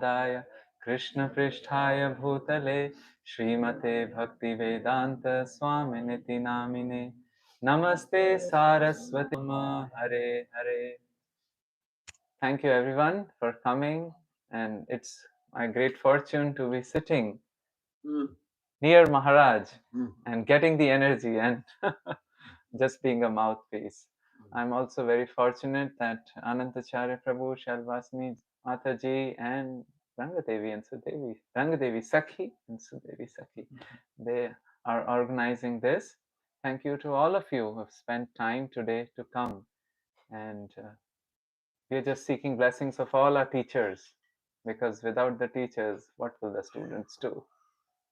Prapradaya Krishna Pristhaya Bhutale Srimate Bhakti Vedanta Swaminiti Namine Namaste Saraswati Hare Hare. Thank you everyone for coming, and it's my great fortune to be sitting near Maharaj and getting the energy and just being a mouthpiece. I'm also very fortunate that Anantacharya Prabhu, Shalvasini Mataji, and Rangadevi and Sudevi, Rangadevi Sakhi and Sudevi Sakhi, they are organizing this. Thank you to all of you who have spent time today to come. And we are just seeking blessings of all our teachers, because without the teachers, what will the students do?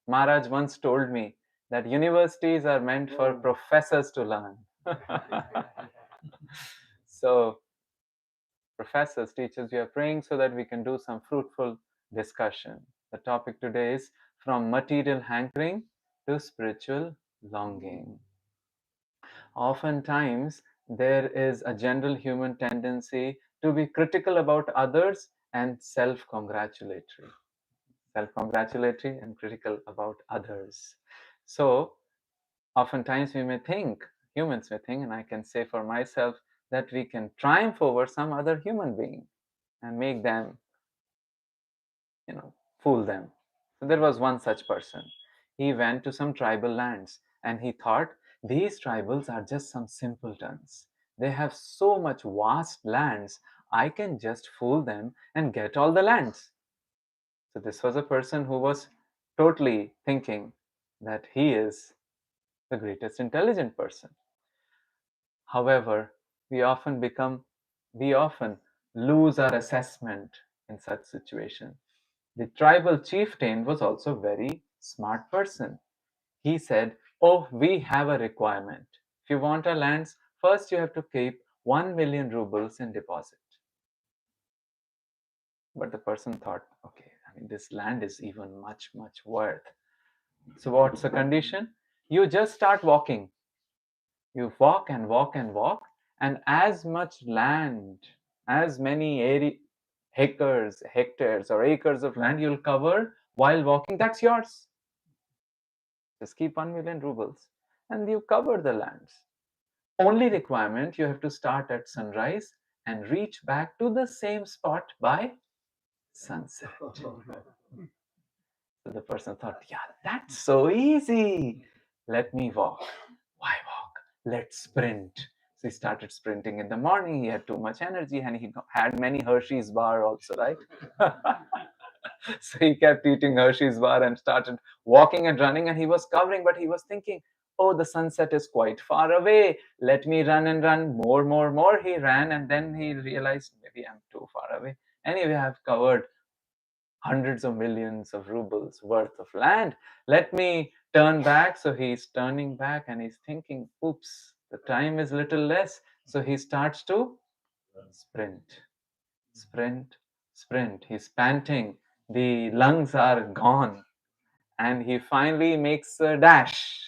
Maharaj once told me that universities are meant for professors to learn. So, professors, teachers, we are praying so that we can do some fruitful discussion. The topic today is from material hankering to spiritual longing. Oftentimes, there is a general human tendency to be critical about others and self-congratulatory. Self-congratulatory and critical about others. So, oftentimes we may think, humans may think, and I can say for myself, that we can triumph over some other human being and make them, fool them. So there was one such person. He went to some tribal lands and he thought, these tribals are just some simpletons. They have so much vast lands, I can just fool them and get all the lands. So this was a person who was totally thinking that he is the greatest intelligent person. However, we often lose our assessment in such situations. The tribal chieftain was also a very smart person. He said, oh, we have a requirement. If you want our lands, first you have to keep 1 million rubles in deposit. But the person thought, okay, this land is even much, much worth. So what's the condition? You just start walking. You walk and walk and walk, and as much land, as many hectares or acres of land you'll cover while walking, that's yours. Just keep 1 million rubles and you cover the lands. Only requirement, you have to start at sunrise and reach back to the same spot by sunset. So the person thought, yeah, that's so easy. Let me walk. Why walk? Let's sprint. So he started sprinting in the morning. He had too much energy and he had many Hershey's bar also, right? So he kept eating Hershey's bar and started walking and running, and he was covering, but he was thinking, oh, the sunset is quite far away. Let me run and run more. He ran, and then he realized, maybe I'm too far away. Anyway, I've covered hundreds of millions of rubles worth of land. Let me turn back. So he's turning back and he's thinking, oops, the time is little less. So he starts to sprint. He's panting. The lungs are gone. And he finally makes a dash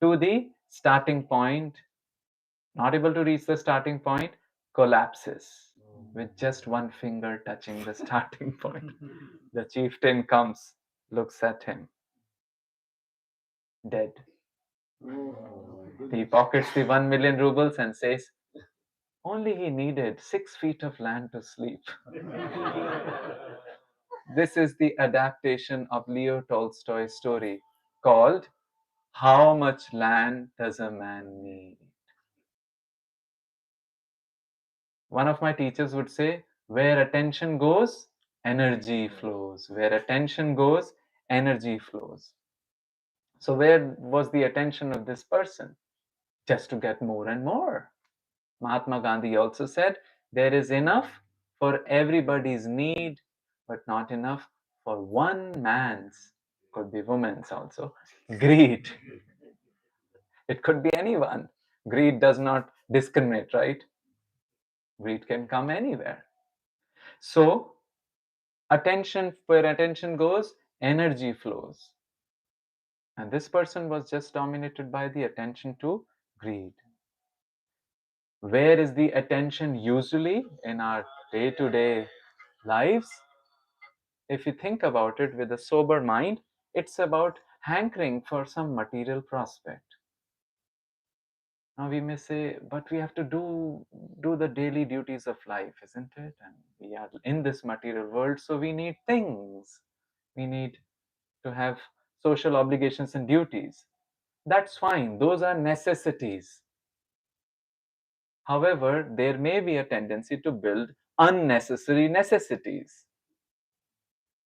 to the starting point. Not able to reach the starting point, collapses with just one finger touching the starting point. The chieftain comes, looks at him, dead. He pockets the 1 million rubles and says, only he needed 6 feet of land to sleep. This is the adaptation of Leo Tolstoy's story called How Much Land Does a Man Need? One of my teachers would say, where attention goes, energy flows. Where attention goes, energy flows. So where was the attention of this person? Just to get more and more. Mahatma Gandhi also said, there is enough for everybody's need, but not enough for one man's, could be woman's also, greed. It could be anyone. Greed does not discriminate, right? Greed can come anywhere. So, where attention goes, energy flows. And this person was just dominated by the attention to greed. Where is the attention usually in our day-to-day lives? if you think about it with a sober mind, it's about hankering for some material prospect. Now we may say, but we have to do the daily duties of life, isn't it? And we are in this material world, so we need things. We need to have social obligations and duties. That's fine. Those are necessities. However, there may be a tendency to build unnecessary necessities.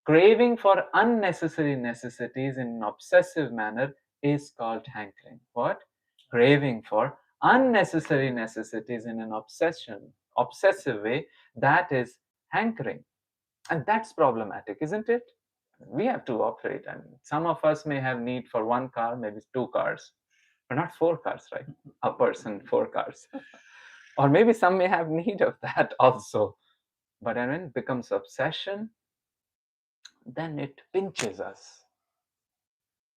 Craving for unnecessary necessities in an obsessive manner is called hankering. What? Craving for unnecessary necessities in an obsessive way, that is hankering. And that's problematic, isn't it? We have to operate. And some of us may have need for one car, maybe two cars, but not four cars, right? A person, four cars. Or maybe some may have need of that also. But when it becomes obsession, then it pinches us.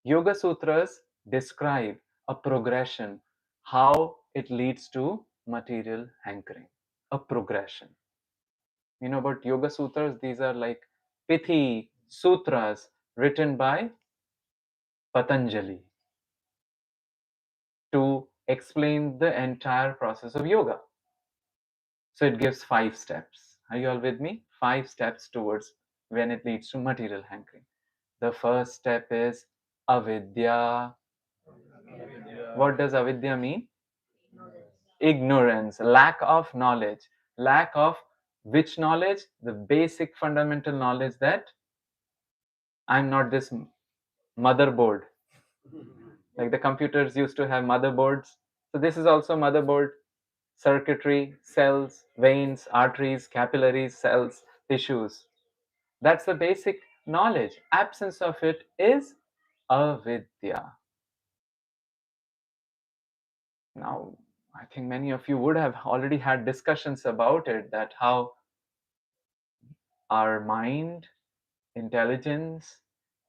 Yoga Sutras describe a progression, how it leads to material hankering. A progression. You know about Yoga Sutras? These are like pithy sutras written by Patanjali to explain the entire process of yoga. So it gives 5 steps. Are you all with me? 5 steps towards when it leads to material hankering. The first step is avidya. What does avidya mean? Ignorance, lack of knowledge. Lack of which knowledge? The basic fundamental knowledge that I'm not this motherboard. Like the computers used to have motherboards. So this is also motherboard. Circuitry, cells, veins, arteries, capillaries, cells, tissues. That's the basic knowledge. Absence of it is avidya. Now, I think many of you would have already had discussions about it, that how our mind, intelligence,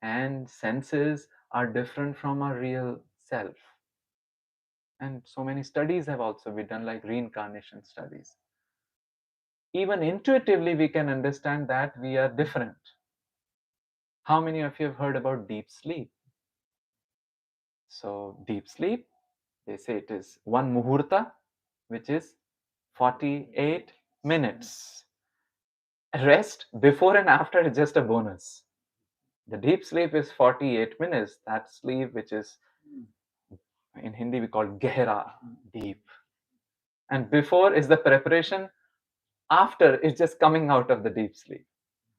and senses are different from our real self. And so many studies have also been done, like reincarnation studies. Even intuitively, we can understand that we are different. How many of you have heard about deep sleep? So, deep sleep, they say it is one muhurta, which is 48 minutes. Rest before and after is just a bonus. The deep sleep is 48 minutes. That sleep, which is in Hindi, we call gehra, deep. And before is the preparation, after is just coming out of the deep sleep.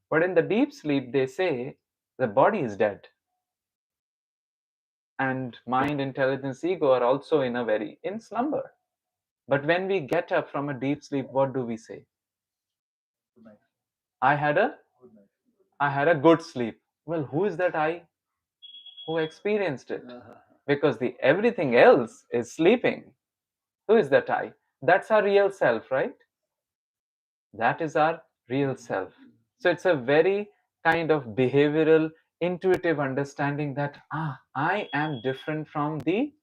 But in the deep sleep, they say the body is dead. And mind, intelligence, ego are also in slumber. But when we get up from a deep sleep, what do we say? I had a good sleep. Well, who is that I who experienced it? Because the everything else is sleeping. Who is that I? That's our real self, right? That is our real self. So it's a very kind of behavioral, intuitive understanding that I am different from the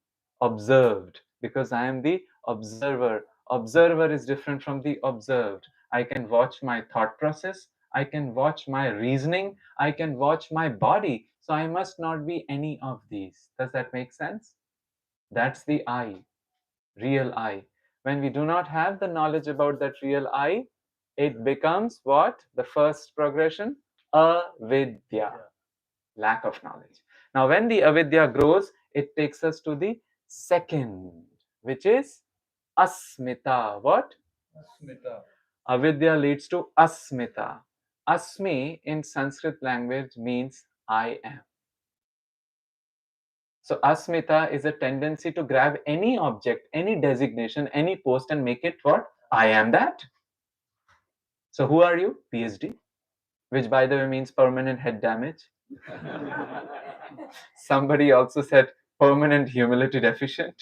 observed, because I am the observer. Observer is different from the observed. I can watch my thought process, I can watch my reasoning, I can watch my body. So I must not be any of these. Does that make sense? That's the I, real I. When we do not have the knowledge about that real I, it becomes what? The first progression? Avidya, lack of knowledge. Now, when the avidya grows, it takes us to the second, which is asmita. What? Asmita. Avidya leads to asmita. Asmi in Sanskrit language means I am. So asmita is a tendency to grab any object, any designation, any post and make it what? I am that. So who are you? PhD, which by the way means permanent head damage. Somebody also said permanent humility deficient.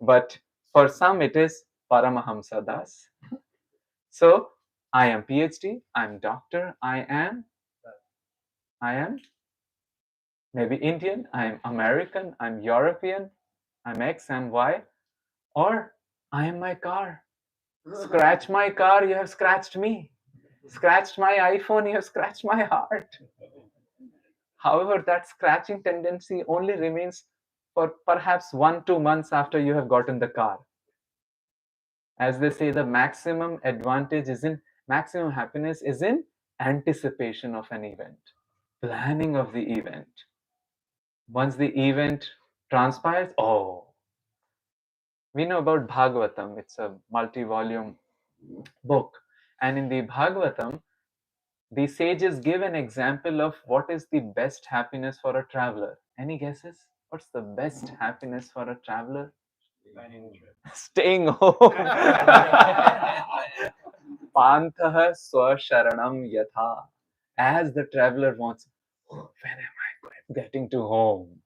But for some it is Paramahamsa Das. So I am PhD, I am doctor, I am maybe Indian, I am American, I'm European, I'm X, I'm Y, or I am my car. Scratch my car, you have scratched me. scratched my iPhone, you have scratched my heart. However, that scratching tendency only remains for perhaps 1-2 months after you have gotten the car. As they say, the maximum happiness is in anticipation of an event, planning of the event. Once the event transpires, we know about Bhagavatam. It's a multi-volume book. And in the Bhagavatam, the sages give an example of what is the best happiness for a traveler. Any guesses? What's the best happiness for a traveler? Staying home. Pantah swasharanam yatha. As the traveler wants, when am I getting to home?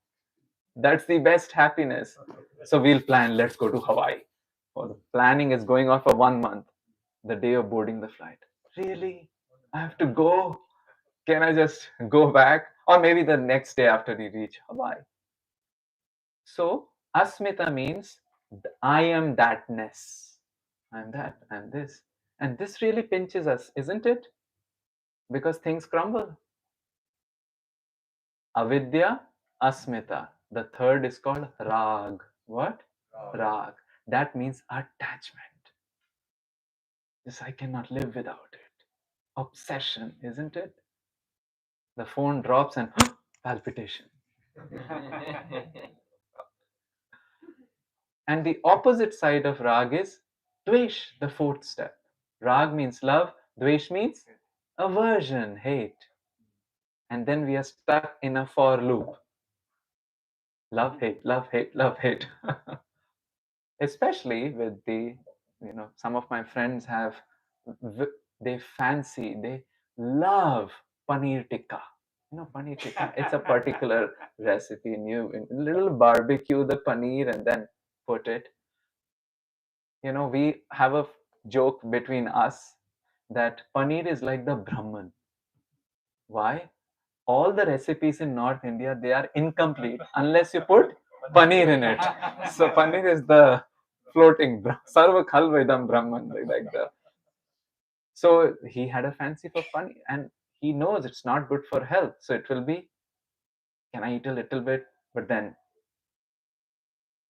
That's the best happiness. So we'll plan, let's go to Hawaii. The planning is going on for 1 month. The day of boarding the flight. Really? I have to go? Can I just go back? Or maybe the next day after we reach Hawaii. So asmita means I am thatness. I'm that, I'm this. And this really pinches us, isn't it? Because things crumble. Avidya, asmita. The third is called rag. What? Rag. That means attachment. This I cannot live without it. Obsession, isn't it? The phone drops and palpitation. And the opposite side of rag is dvesh, the fourth step. Rag means love, dvesh means aversion, hate. And then we are stuck in a for loop. Love, hate, love, hate, love, hate. Especially with the, some of my friends have, they love paneer tikka. Paneer tikka, it's a particular recipe. And you little barbecue the paneer and then put it. We have a joke between us that paneer is like the Brahman. Why? All the recipes in North India, they are incomplete unless you put paneer in it. So paneer is the floating sarva khalvedam Brahman, like that. So he had a fancy for paneer and he knows it's not good for health. So it will be, can I eat a little bit? But then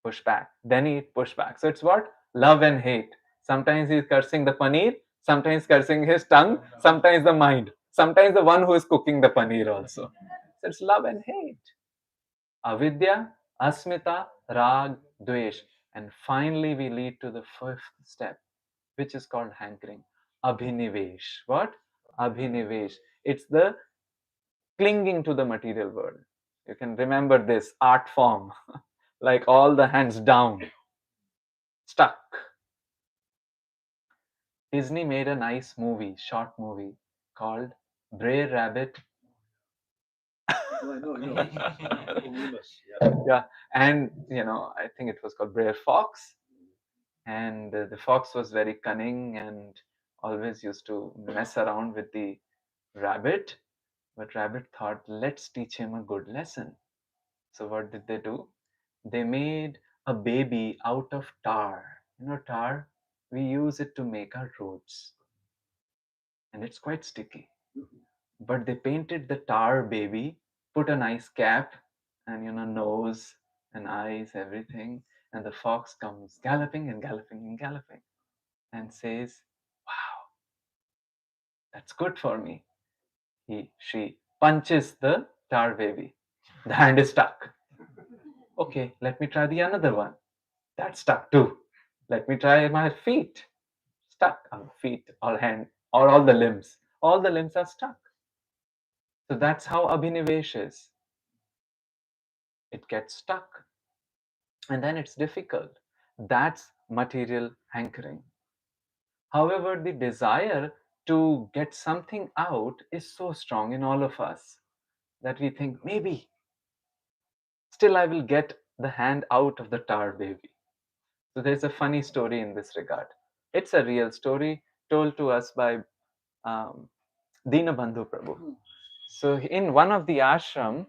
push back. Then eat, push back. So it's what? Love and hate. Sometimes he's cursing the paneer, sometimes cursing his tongue, sometimes the mind, sometimes the one who is cooking the paneer also. So it's love and hate. Avidya, asmita, rag, dvesh. And finally we lead to the fifth step, which is called hankering. Abhinivesh. What? Abhinivesh. It's the clinging to the material world. You can remember this art form, like all the hands down, stuck. Disney made a nice short movie called Brer Rabbit. Yeah, and I think it was called Brer Fox. And the fox was very cunning and always used to mess around with the rabbit. But rabbit thought, let's teach him a good lesson. So what did they do? They made a baby out of tar. Tar, we use it to make our roads. And it's quite sticky. But they painted the tar baby, put a nice cap and nose and eyes, everything. And the fox comes galloping and galloping and galloping and says, wow, that's good for me. She punches the tar baby. The hand is stuck. Okay, let me try the another one. That's stuck too. Let me try my feet. Stuck. Feet, all hand, or all the limbs. All the limbs are stuck. So that's how Abhinivesh is. It gets stuck. And then it's difficult. That's material hankering. However, the desire to get something out is so strong in all of us that we think maybe still I will get the hand out of the tar baby. So there's a funny story in this regard. It's a real story told to us by Dinabandhu Prabhu. So in one of the ashram,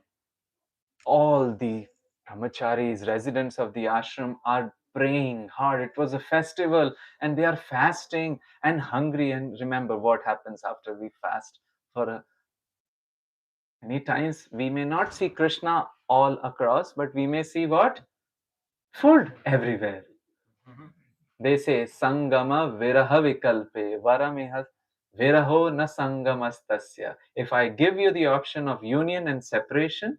all the brahmacharis, residents of the ashram are praying hard. It was a festival and they are fasting and hungry. And remember what happens after we fast for many times. We may not see Krishna all across, but we may see what? Food everywhere. They say Sangama Viraha Vikalpe Varamiha Viraho na Sangamastasya. If I give you the option of union and separation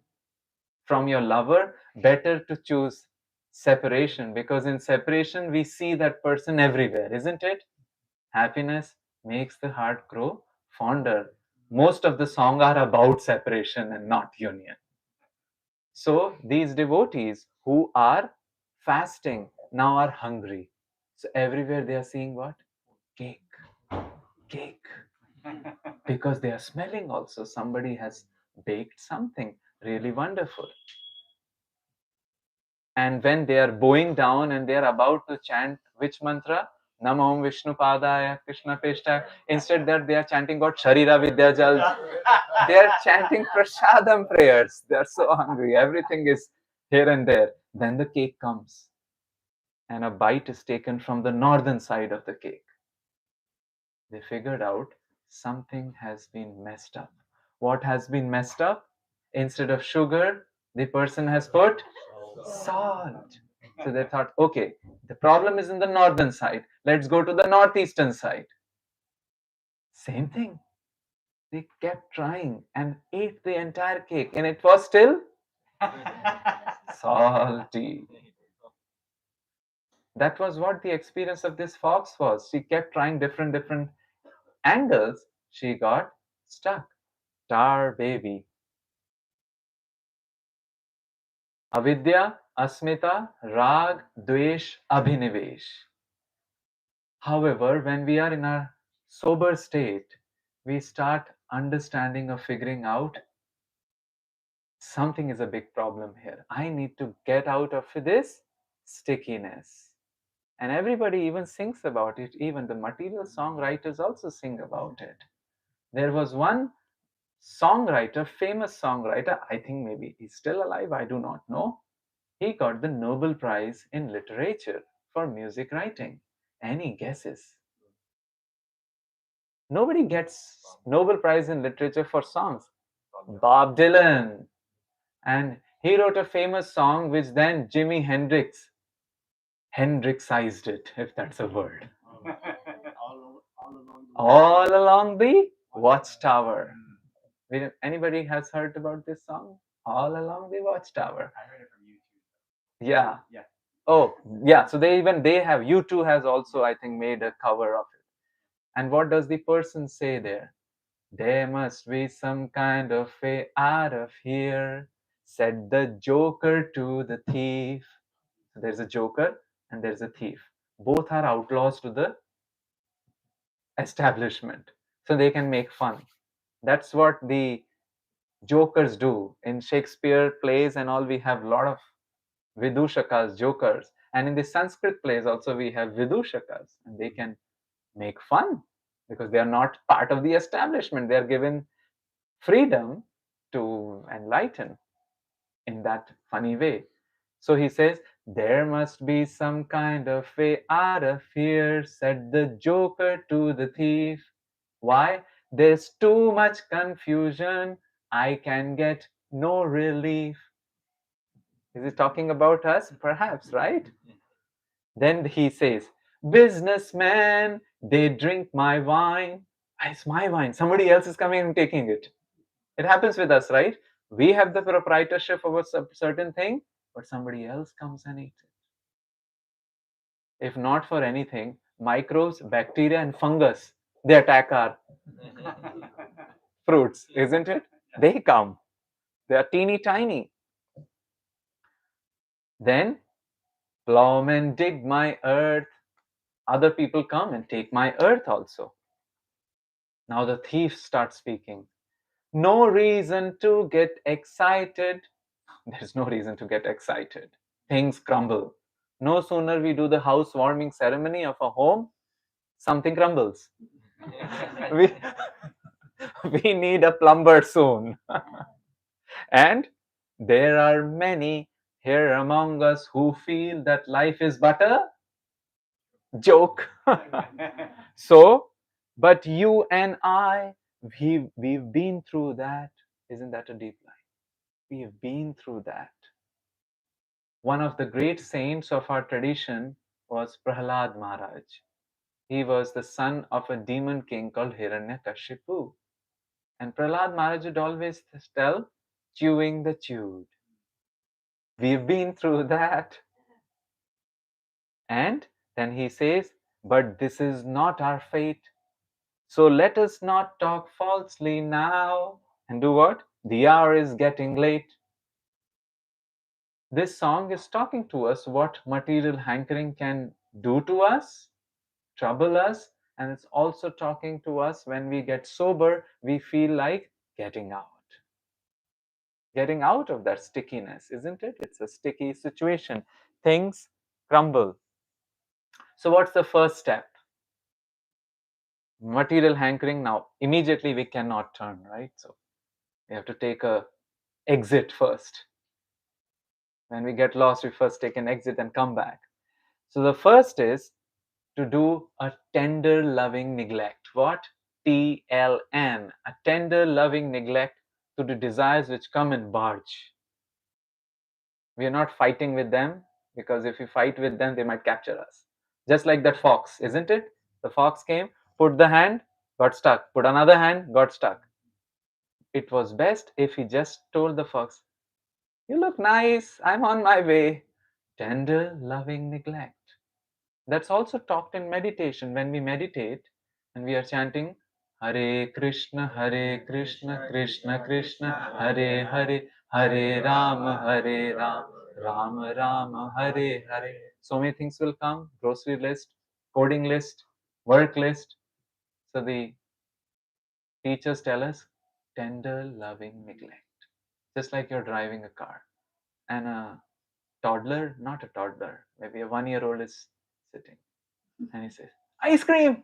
from your lover, better to choose separation, because in separation we see that person everywhere, isn't it? Happiness makes the heart grow fonder. Most of the songs are about separation and not union. So these devotees who are fasting now are hungry. So everywhere they are seeing what? Cake. Cake. Because they are smelling also. Somebody has baked something really wonderful. And when they are bowing down and they are about to chant which mantra? Namo Vishnu Padaya Krishna Peshta. Instead that they are chanting what? Sharira Vidya Jal. They are chanting Prashadam prayers. They are so hungry. Everything is here and there. Then the cake comes. And a bite is taken from the northern side of the cake. They figured out something has been messed up. What has been messed up? Instead of sugar, the person has put salt. So they thought, okay, the problem is in the northern side. Let's go to the northeastern side. Same thing. They kept trying and ate the entire cake, and it was still salty. That was what the experience of this fox was. She kept trying different angles. She got stuck. Tar baby. Avidya, asmita, rag, dvesh, abhinivesh. However, when we are in a sober state, we start understanding or figuring out something is a big problem here. I need to get out of this stickiness. And everybody even sings about it. Even the material songwriters also sing about it. There was one songwriter, famous songwriter, I think maybe he's still alive, I do not know. He got the Nobel Prize in Literature for music writing. Any guesses? Nobody gets Nobel Prize in Literature for songs. Bob Dylan. And he wrote a famous song which then Jimi Hendrixized it, if that's a word. All along the Watchtower. Anybody has heard about this song? All along the Watchtower. I heard it from YouTube. Yeah. Oh, yeah. So they have U2 has also, I think, made a cover of it. And what does the person say there? There must be some kind of way out of here, said the joker to the thief. So there's a joker and there's a thief. Both are outlaws to the establishment. So they can make fun. That's what the jokers do. In Shakespeare plays and all, we have a lot of Vidushakas, jokers. And in the Sanskrit plays also, we have Vidushakas. And they can make fun because they are not part of the establishment. They are given freedom to enlighten in that funny way. So he says, there must be some kind of way out of here, said the joker to the thief. Why? There's too much confusion. I can get no relief. Is he talking about us? Perhaps, right? Then he says, businessmen, they drink my wine. It's my wine. Somebody else is coming and taking it. It happens with us, right? We have the proprietorship of a certain thing, but somebody else comes and eats it. If not for anything, microbes, bacteria, and fungus, they attack our fruits, isn't it? They come. They are teeny tiny. Then plowmen dig my earth. Other people come and take my earth also. Now the thief starts speaking. No reason to get excited. There's no reason to get excited. Things crumble. No sooner we do the housewarming ceremony of a home, something crumbles. we, we need a plumber soon. And there are many here among us who feel that life is but a joke. So, but you and I, we've been through that. Isn't that a deep line? We've been through that. One of the great saints of our tradition was Prahlad Maharaj. He was the son of a demon king called Hiranyakashipu. And Prahlad Maharaj would always tell, chewing the chewed. We've been through that. And then he says, but this is not our fate. So let us not talk falsely now. And do what? The hour is getting late. This song is talking to us what material hankering can do to us, trouble us, and it's also talking to us when we get sober, we feel like getting out. Getting out of that stickiness, isn't it? It's a sticky situation. Things crumble. So what's the first step? Material hankering. Now, immediately we cannot turn, right? So we have to take a exit first. When we get lost, we first take an exit and come back. So the first is to do a tender loving neglect. What? TLN. A tender loving neglect to the desires which come in barge. We are not fighting with them, because if we fight with them, they might capture us. Just like that fox, isn't it? The fox came, put the hand, got stuck. Put another hand, got stuck. It was best if he just told the fox, you look nice, I'm on my way. Tender loving neglect. That's also talked in meditation. When we meditate and we are chanting Hare Krishna, Krishna Krishna, Hare Hare, Hare Ram, Rama Rama, Hare Hare. So many things will come: grocery list, coding list, work list. So the teachers tell us tender loving neglect. Just like you're driving a car and a toddler, not a toddler, maybe a 1-year-old is sitting and he says, ice cream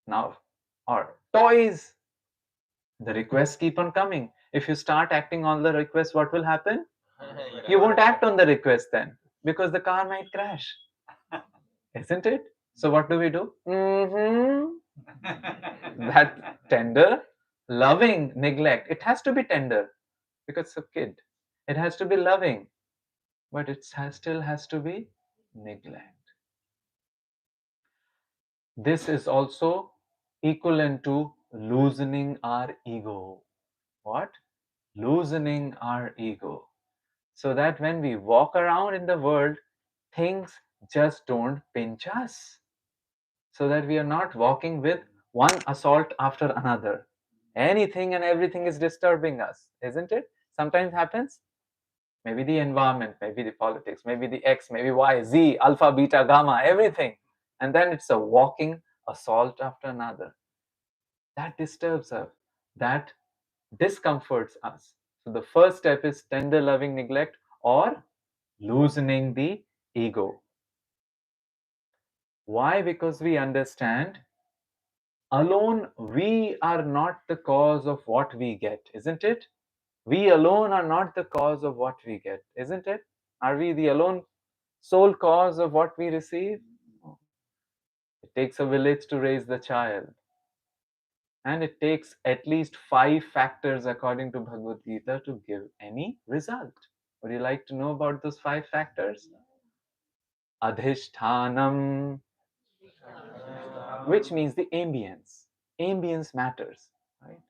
now, or toys. The requests keep on coming. If you start acting on the request, what will happen? You won't act on the request then, because the car might crash, isn't it? So what do we do? That tender loving neglect, it has to be tender because it's a kid. It has to be loving, but it still has to be neglect. This is also equivalent to loosening our ego. What? Loosening our ego. So that when we walk around in the world, things just don't pinch us. So that we are not walking with one assault after another. Anything and everything is disturbing us, isn't it? Sometimes happens. Maybe the environment, maybe the politics, maybe the X, maybe Y, Z, alpha, beta, gamma, everything. And then it's a walking assault after another. That disturbs us. That discomforts us. So the first step is tender loving neglect or loosening the ego. Why? Because we understand alone we are not the cause of what we get, isn't it? We alone are not the cause of what we get, isn't it? Are we the alone sole cause of what we receive? It takes a village to raise the child. And it takes at least 5 factors, according to Bhagavad Gita, to give any result. Would you like to know about those 5 factors? Adhishthanam, which means the ambience. Ambience matters, right?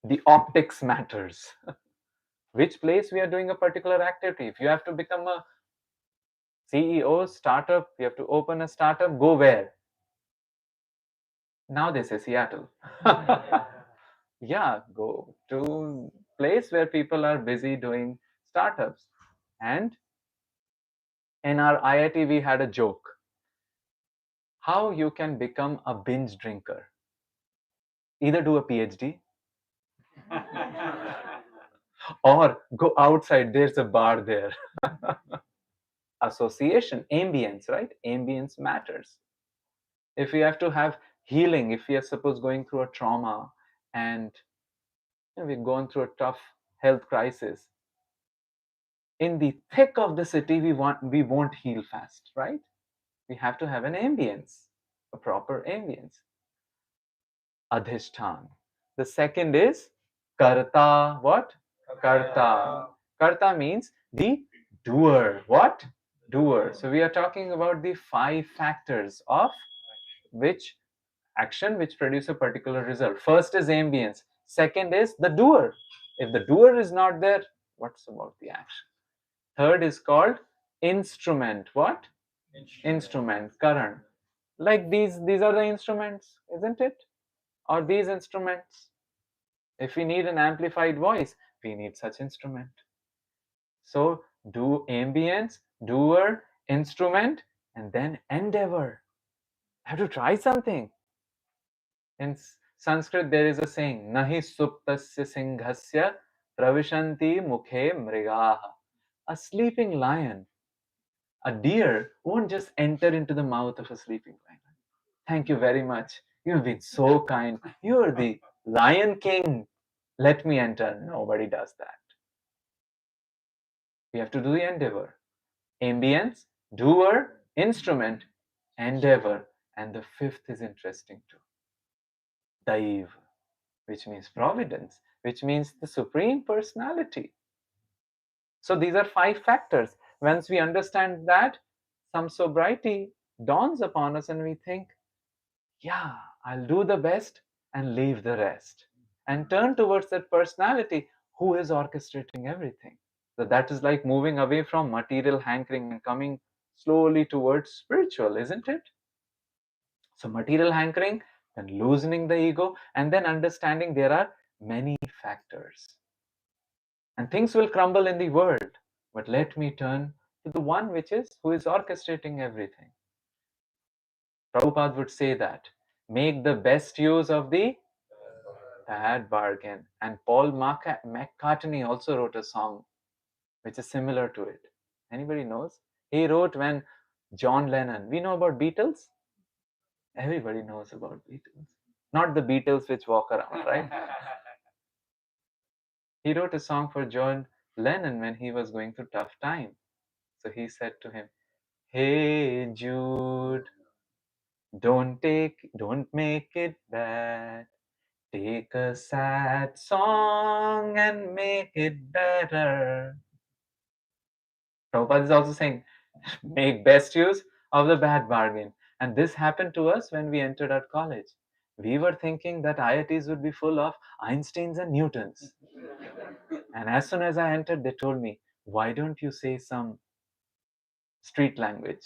The optics matters. Which place we are doing a particular activity. If you have to become a CEO, startup, you have to open a startup, go where? Now they say Seattle. Yeah, go to place where people are busy doing startups. And in our IIT, we had a joke. How you can become a binge drinker. Either do a PhD or go outside, there's a bar there. Association, ambience, right? Ambience matters. If we have to have healing, if we are suppose going through a trauma and we're going through a tough health crisis, in the thick of the city, we won't heal fast, right? We have to have an ambience, a proper ambience. Adhishtan. The second is karta. What? Karta. Karta means the doer. What? Doer. So we are talking about the 5 factors of which action which produce a particular result. First is ambience. Second is the doer. If the doer is not there, what's about the action? Third is called instrument. What? Instrument. Current. Like these are the instruments, isn't it? Or these instruments. If we need an amplified voice, we need such instrument. So do ambience, doer, instrument, and then endeavor. Have to try something. In Sanskrit, there is a saying, Nahi suptasya singhasya pravishanti mukhe mrigaha. A sleeping lion, a deer, won't just enter into the mouth of a sleeping lion. Thank you very much. You have been so kind. You are the Lion King. Let me enter. Nobody does that. We have to do the endeavor. Ambience, doer, instrument, endeavor. And the fifth is interesting too. Daiv, which means providence, which means the supreme personality. So these are 5 factors. Once we understand that, some sobriety dawns upon us and we think, yeah, I'll do the best and leave the rest. And turn towards that personality who is orchestrating everything. So that is like moving away from material hankering and coming slowly towards spiritual, isn't it? So material hankering, then loosening the ego, and then understanding there are many factors. And things will crumble in the world. But let me turn to the one who is orchestrating everything. Prabhupada would say that, make the best use of the bad bargain. And Paul McCartney also wrote a song which is similar to it. Anybody knows? He wrote when John Lennon, we know about Beatles? Everybody knows about Beatles. Not the Beatles which walk around, right? He wrote a song for John Lennon when he was going through tough time. So he said to him, hey Jude, don't make it bad. Take a sad song and make it better. Prabhupada is also saying, make best use of the bad bargain. And this happened to us when we entered our college. We were thinking that IITs would be full of Einsteins and Newtons. And as soon as I entered, they told me, why don't you say some street language?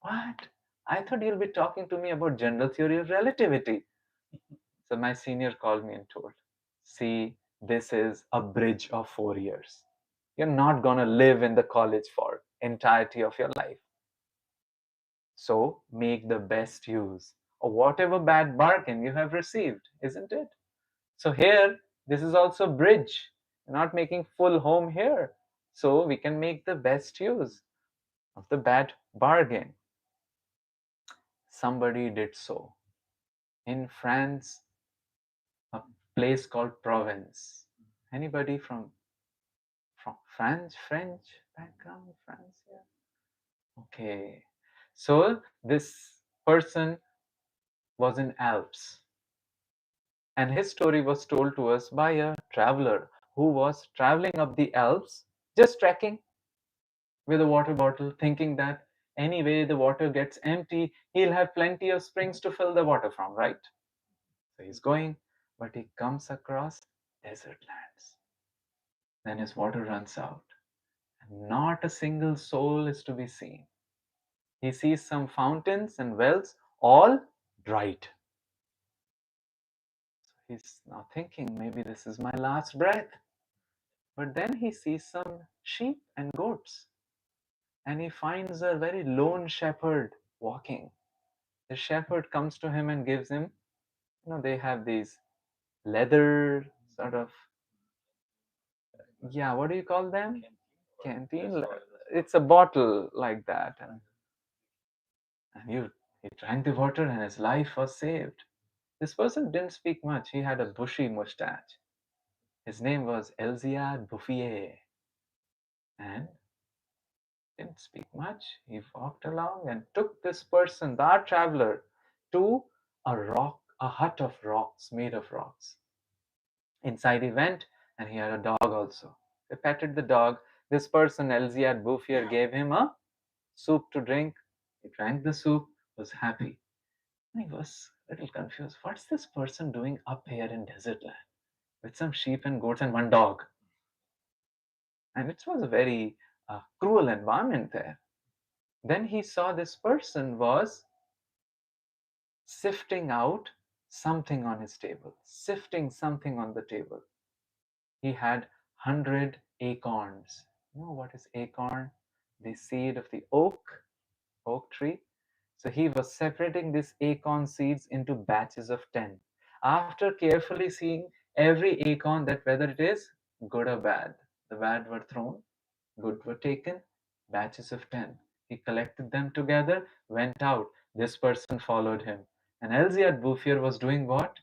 What? I thought you'll be talking to me about general theory of relativity. So my senior called me and told, see, this is a bridge of 4 years. You're not going to live in the college for entirety of your life. So make the best use of whatever bad bargain you have received, isn't it? So here, this is also bridge. You're not making full home here. So we can make the best use of the bad bargain. Somebody did so. In France, a place called Provence. Anybody from French background? France, yeah. Okay. So this person was in Alps. And his story was told to us by a traveler who was traveling up the Alps, just trekking with a water bottle, thinking that anyway the water gets empty, he'll have plenty of springs to fill the water from, right? So he's going, but he comes across desert lands. Then his water runs out, and not a single soul is to be seen. He sees some fountains and wells, all dried. So he's now thinking, maybe this is my last breath. But then he sees some sheep and goats, and he finds a very lone shepherd walking. The shepherd comes to him and gives him, they have these leather sort of, yeah, what do you call them? Canteen. It's a bottle like that, and he drank the water, and his life was saved. This person didn't speak much. He had a bushy mustache. His name was Elziad Bouffier. and didn't speak much. He walked along and took this person, our traveler, to a hut of rocks, made of rocks. Inside he went, and he had a dog also. They petted the dog. This person, Elziad Bouffier, gave him a soup to drink. He drank the soup, was happy. And he was a little confused. What's this person doing up here in desert land with some sheep and goats and one dog? And it was a very cruel environment there. Then he saw this person was sifting out something on his table, sifting something on the table. He had 100 acorns. You know what is acorn? The seed of the oak tree. So he was separating these acorn seeds into batches of 10. After carefully seeing every acorn, that whether it is good or bad, the bad were thrown, good were taken, batches of 10. He collected them together, went out. This person followed him. And Elziad Bouffier was doing what?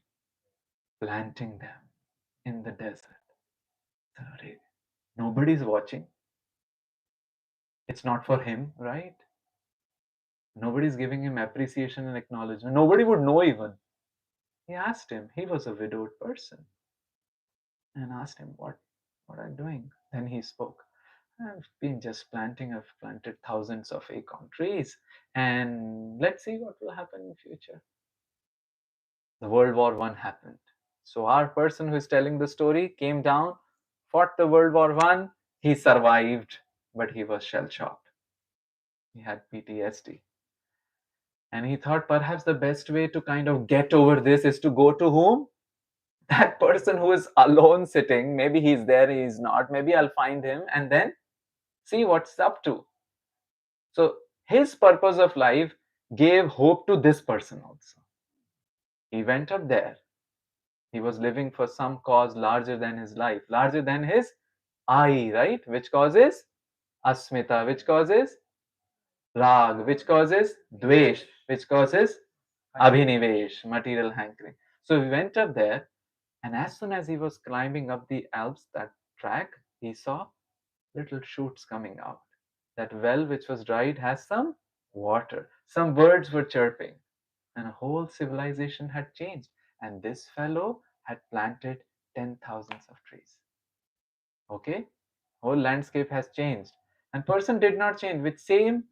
Planting them in the desert. Sorry. Nobody's watching. It's not for him, right? Nobody's giving him appreciation and acknowledgement. Nobody would know even. He asked him, he was a widowed person, and asked him, what are you doing? Then he spoke. I've planted thousands of acorn trees, and let's see what will happen in future. The World War I happened. So our person who is telling the story came down, fought the World War I, he survived, but he was shell-shocked. He had PTSD. And he thought perhaps the best way to kind of get over this is to go to whom? That person who is alone sitting. Maybe he's there, he's not. Maybe I'll find him and then see what's up to. So his purpose of life gave hope to this person also. He went up there. He was living for some cause larger than his life, larger than his I, right? Which causes asmita, which causes rag, which causes dvesh, which causes abhinivesh, material hankering. So he went up there, and as soon as he was climbing up the Alps, that track, he saw little shoots coming out. That well which was dried has some water. Some birds were chirping, and a whole civilization had changed. And this fellow had planted 10,000s of trees. Okay? Whole landscape has changed. And person did not change. With same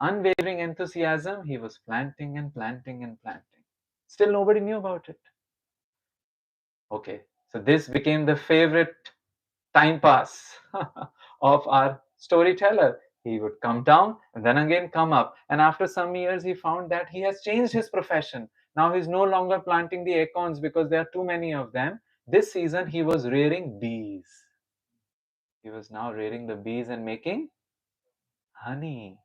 unwavering enthusiasm, he was planting and planting and planting. Still nobody knew about it. Okay, so this became the favorite time pass of our storyteller. He would come down and then again come up. And after some years, he found that he has changed his profession. Now he's no longer planting the acorns because there are too many of them. This season, he was rearing bees. He was now rearing the bees and making honey,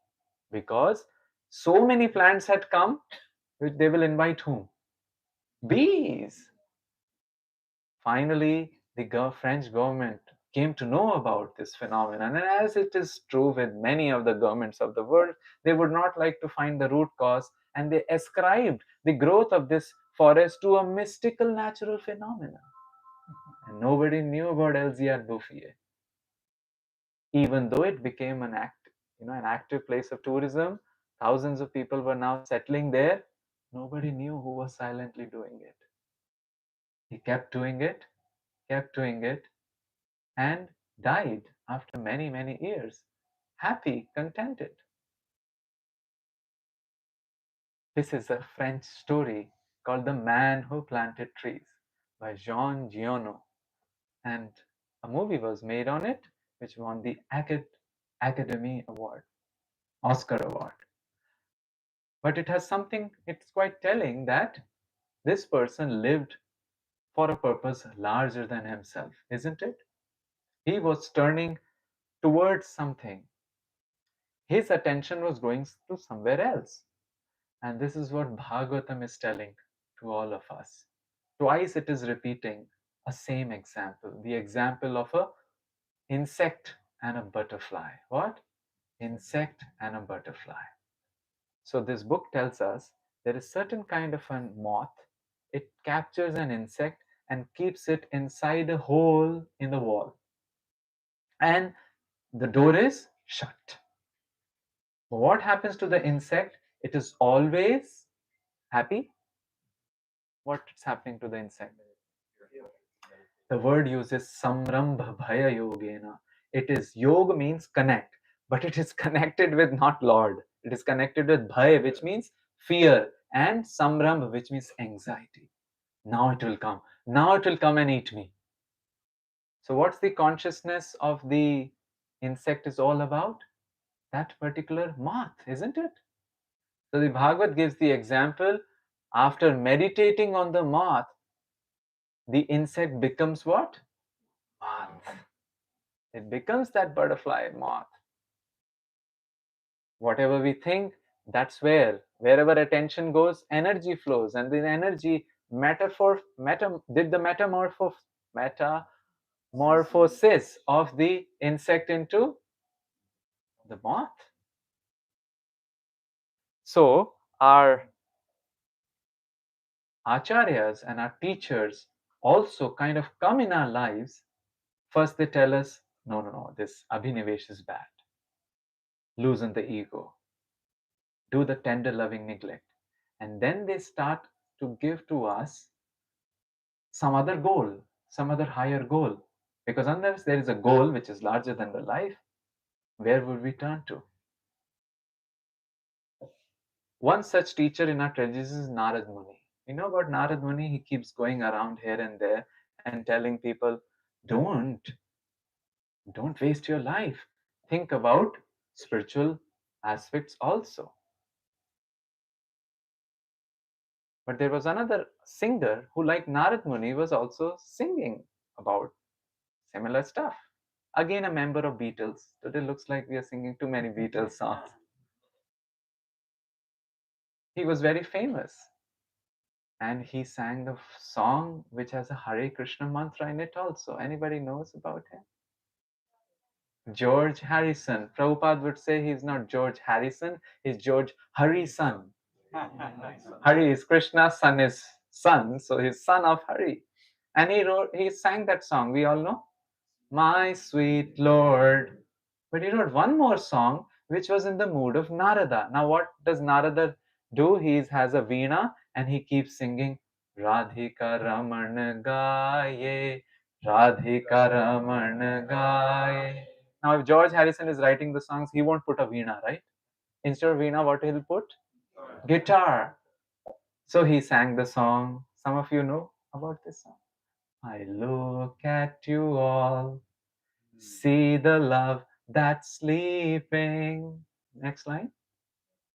because so many plants had come, which they will invite whom? Bees. Finally, the French government came to know about this phenomenon, and as it is true with many of the governments of the world, they would not like to find the root cause, and they ascribed the growth of this forest to a mystical natural phenomenon. And nobody knew about Elziad Bouffier. Even though it became an active place of tourism, thousands of people were now settling there. Nobody knew who was silently doing it. He kept doing it, and died after many, many years, happy, contented. This is a French story called The Man Who Planted Trees by Jean Giono. And a movie was made on it, which won the Academy Award, Oscar Award. But it has something, it's quite telling that this person lived for a purpose larger than himself, isn't it? He was turning towards something. His attention was going to somewhere else. And this is what Bhagavatam is telling to all of us. Twice it is repeating a same example, the example of a insect and a butterfly. What? Insect and a butterfly. So this book tells us there is certain kind of a moth. It captures an insect and keeps it inside a hole in the wall. And the door is shut. But what happens to the insect? It is always happy. What's happening to the insect? The word uses samrambha bhaya yogena. It is yoga means connect, but it is connected with not Lord. It is connected with bhaya, which means fear, and samrambha, which means anxiety. Now it will come. Now it will come and eat me. So what's the consciousness of the insect is all about? That particular moth, isn't it? So the Bhagavad gives the example, after meditating on the moth, the insect becomes what? Moth. It becomes that butterfly moth. Whatever we think, that's wherever attention goes, energy flows, and the energy did the metamorphosis of the insect into the moth. So our acharyas and our teachers also kind of come in our lives. First they tell us, no, this abhinivesh is bad. Loosen the ego. Do the tender loving neglect. And then they start to give to us some other goal, some other higher goal. Because unless there is a goal which is larger than the life, where would we turn to? One such teacher in our traditions is Narad Muni. You know about Narad Muni? He keeps going around here and there and telling people, don't waste your life. Think about spiritual aspects also. But there was another singer who, like Narad Muni, was also singing about similar stuff. Again, a member of Beatles. Today looks like we are singing too many Beatles songs. He was very famous. And he sang a song which has a Hare Krishna mantra in it also. Anybody knows about him? George Harrison. Prabhupada would say he's not George Harrison, he's George Harrison. Hari is Krishna, son is son, so he's son of Hari. And he sang that song, we all know, My Sweet Lord. But he wrote one more song which was in the mood of Narada. Now what does Narada do? He has a veena and he keeps singing Radhika Raman Gaye, Radhika Raman Gaye. Now if George Harrison is writing the songs, he won't put a veena, right? Instead of veena, what he'll put? Guitar. So he sang the song. Some of you know about this song. I look at you all, see the love that's sleeping. Next line.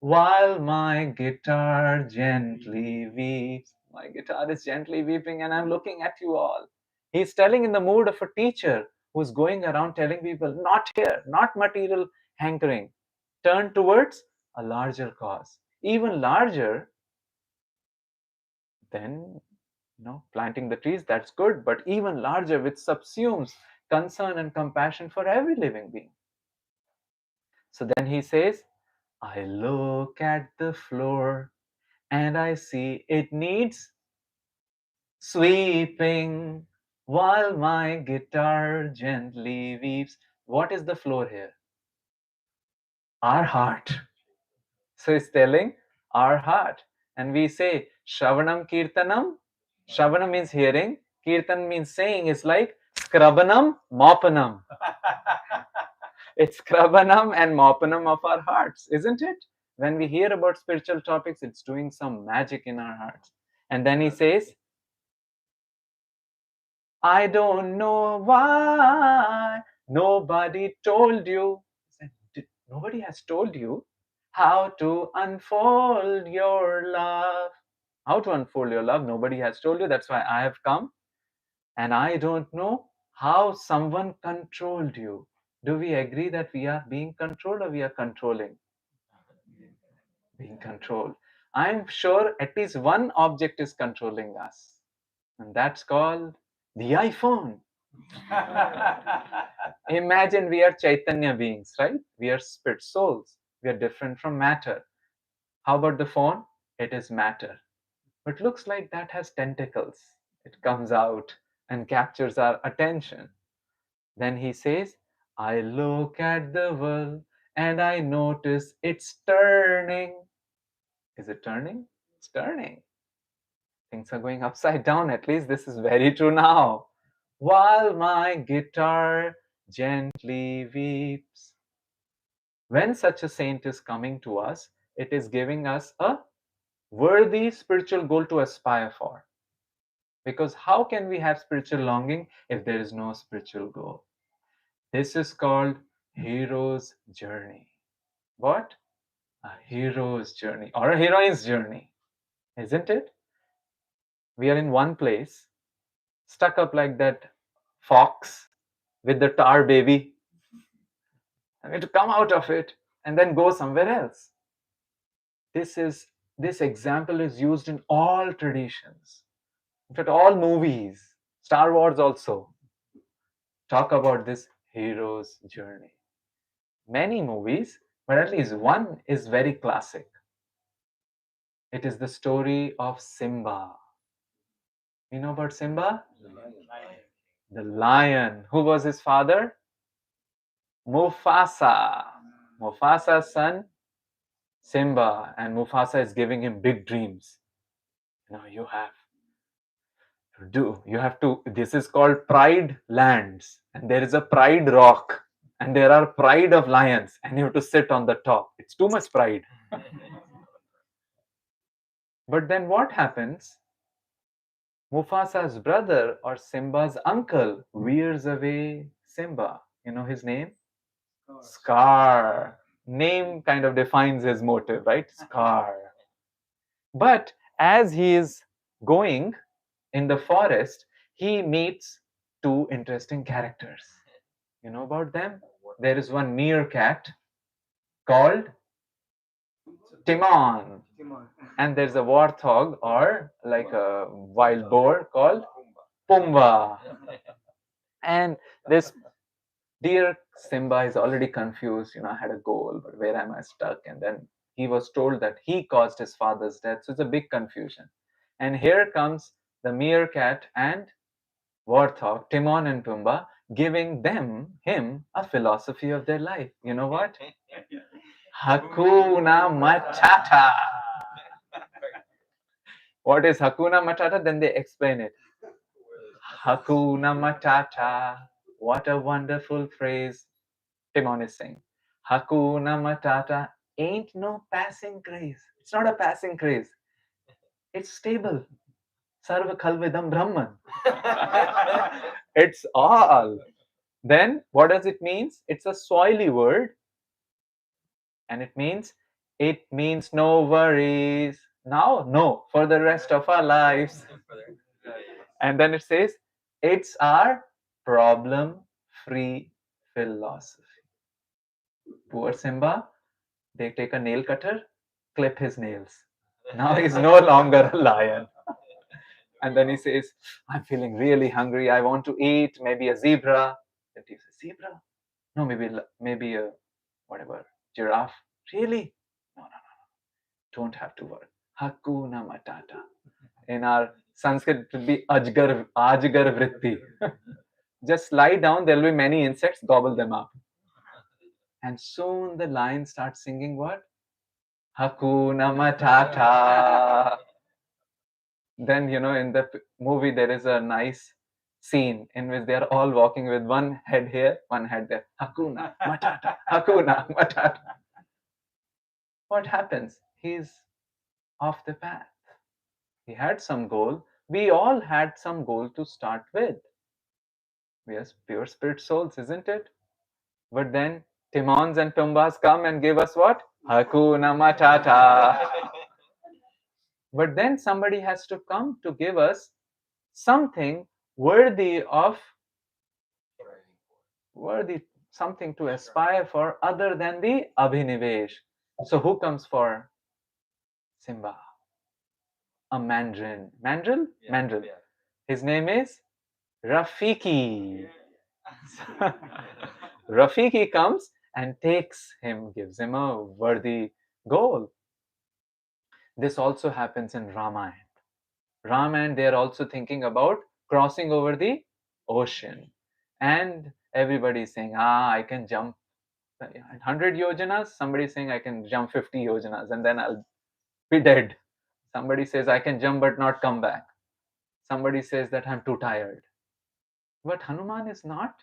While my guitar gently weeps. My guitar is gently weeping and I'm looking at you all. He's telling in the mood of a teacher who's going around telling people, not here, not material hankering. Turn towards a larger cause. Even larger than planting the trees, that's good, but even larger, which subsumes concern and compassion for every living being. So then he says, I look at the floor and I see it needs sweeping while my guitar gently weeps. What is the floor here? Our heart. So he's telling our heart. And we say, Shravanam Kirtanam. Shravana means hearing. Kirtan means saying. It's like Skrabanam, Mopanam. It's Skrabanam and Mopanam of our hearts, isn't it? When we hear about spiritual topics, it's doing some magic in our hearts. And then he says, I don't know why nobody told you. Nobody has told you how to unfold your love. How to unfold your love? Nobody has told you. That's why I have come. And I don't know how someone controlled you. Do we agree that we are being controlled or we are controlling? Being controlled. I'm sure at least one object is controlling us. And that's called the iPhone. Imagine we are Chaitanya beings, right? We are spirit souls. We are different from matter. How about the phone? It is matter. But looks like that has tentacles. It comes out and captures our attention. Then he says, I look at the world and I notice it's turning. Is it turning? It's turning. Things are going upside down. At least this is very true now. While my guitar gently weeps. When such a saint is coming to us, it is giving us a worthy spiritual goal to aspire for. Because how can we have spiritual longing if there is no spiritual goal? This is called hero's journey. What? A hero's journey or a heroine's journey, isn't it? We are in one place, stuck up like that fox with the tar baby. I need to come out of it and then go somewhere else. This example is used in all traditions. In fact, all movies, Star Wars also, talk about this hero's journey. Many movies, but at least one is very classic. It is the story of Simba. You know about Simba? The lion. Who was his father? Mufasa. Mufasa's son, Simba. And Mufasa is giving him big dreams. You have to, this is called Pride Lands. And there is a Pride Rock. And there are pride of lions. And you have to sit on the top. It's too much pride. But then what happens? Mufasa's brother or Simba's uncle wears away Simba. You know his name? Scar. Name kind of defines his motive, right? Scar. But as he is going in the forest, he meets two interesting characters. You know about them? There is one meerkat called Timon. And there's a warthog or like a wild boar called Pumbaa. And this dear Simba is already confused. I had a goal, but where am I stuck? And then he was told that he caused his father's death. So it's a big confusion. And here comes the meerkat and warthog, Timon and Pumbaa, giving him a philosophy of their life. You know what? Hakuna Matata. What is Hakuna Matata? Then they explain it. Hakuna Matata. What a wonderful phrase. Timon is saying. Hakuna Matata ain't no passing craze. It's not a passing craze. It's stable. Sarva Khalvidam Brahman. It's all. Then what does it mean? It's a Swahili word. And it means no worries. Now, no, for the rest of our lives. And then it says, it's our problem-free philosophy. Poor Simba, they take a nail cutter, clip his nails. Now he's no longer a lion. And then he says, I'm feeling really hungry. I want to eat maybe a zebra. And he says, zebra? No, maybe a whatever, giraffe. Really? No. Don't have to worry. Hakuna Matata. In our Sanskrit, it will be Ajgar Vritti. Just lie down, there will be many insects, gobble them up. And soon the lion starts singing what? Hakuna Matata. Then, in the movie, there is a nice scene in which they are all walking with one head here, one head there. Hakuna Matata. Hakuna Matata. What happens? He's off the path. He had some goal. We all had some goal to start with. We are pure spirit souls, isn't it? But then Timons and Pumbas come and give us what? Hakuna Matata. But then somebody has to come to give us something worthy, something to aspire for other than the Abhinivesh. So who comes for Simba? A mandrill. Mandrill? Yeah, mandrill. Yeah. His name is Rafiki. Rafiki comes and gives him a worthy goal. This also happens in Ramayana. Ramayana, they are also thinking about crossing over the ocean. And everybody is saying, I can jump 100 yojanas. Somebody is saying, I can jump 50 yojanas and then I'll be dead. Somebody says, I can jump but not come back. Somebody says that I'm too tired. But Hanuman is not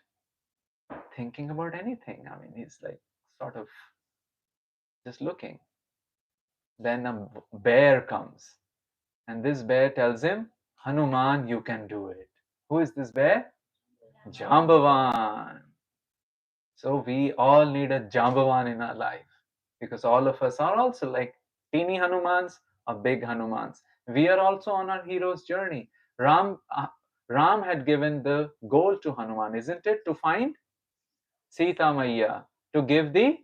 thinking about anything. I mean, he's like sort of just looking. Then a bear comes, and this bear tells him, Hanuman, you can do it. Who is this bear? Jambavan. So we all need a Jambavan in our life, because all of us are also like teeny Hanumans or big Hanumans. We are also on our hero's journey. Ram had given the goal to Hanuman, isn't it? To find Sita Maiya, to give the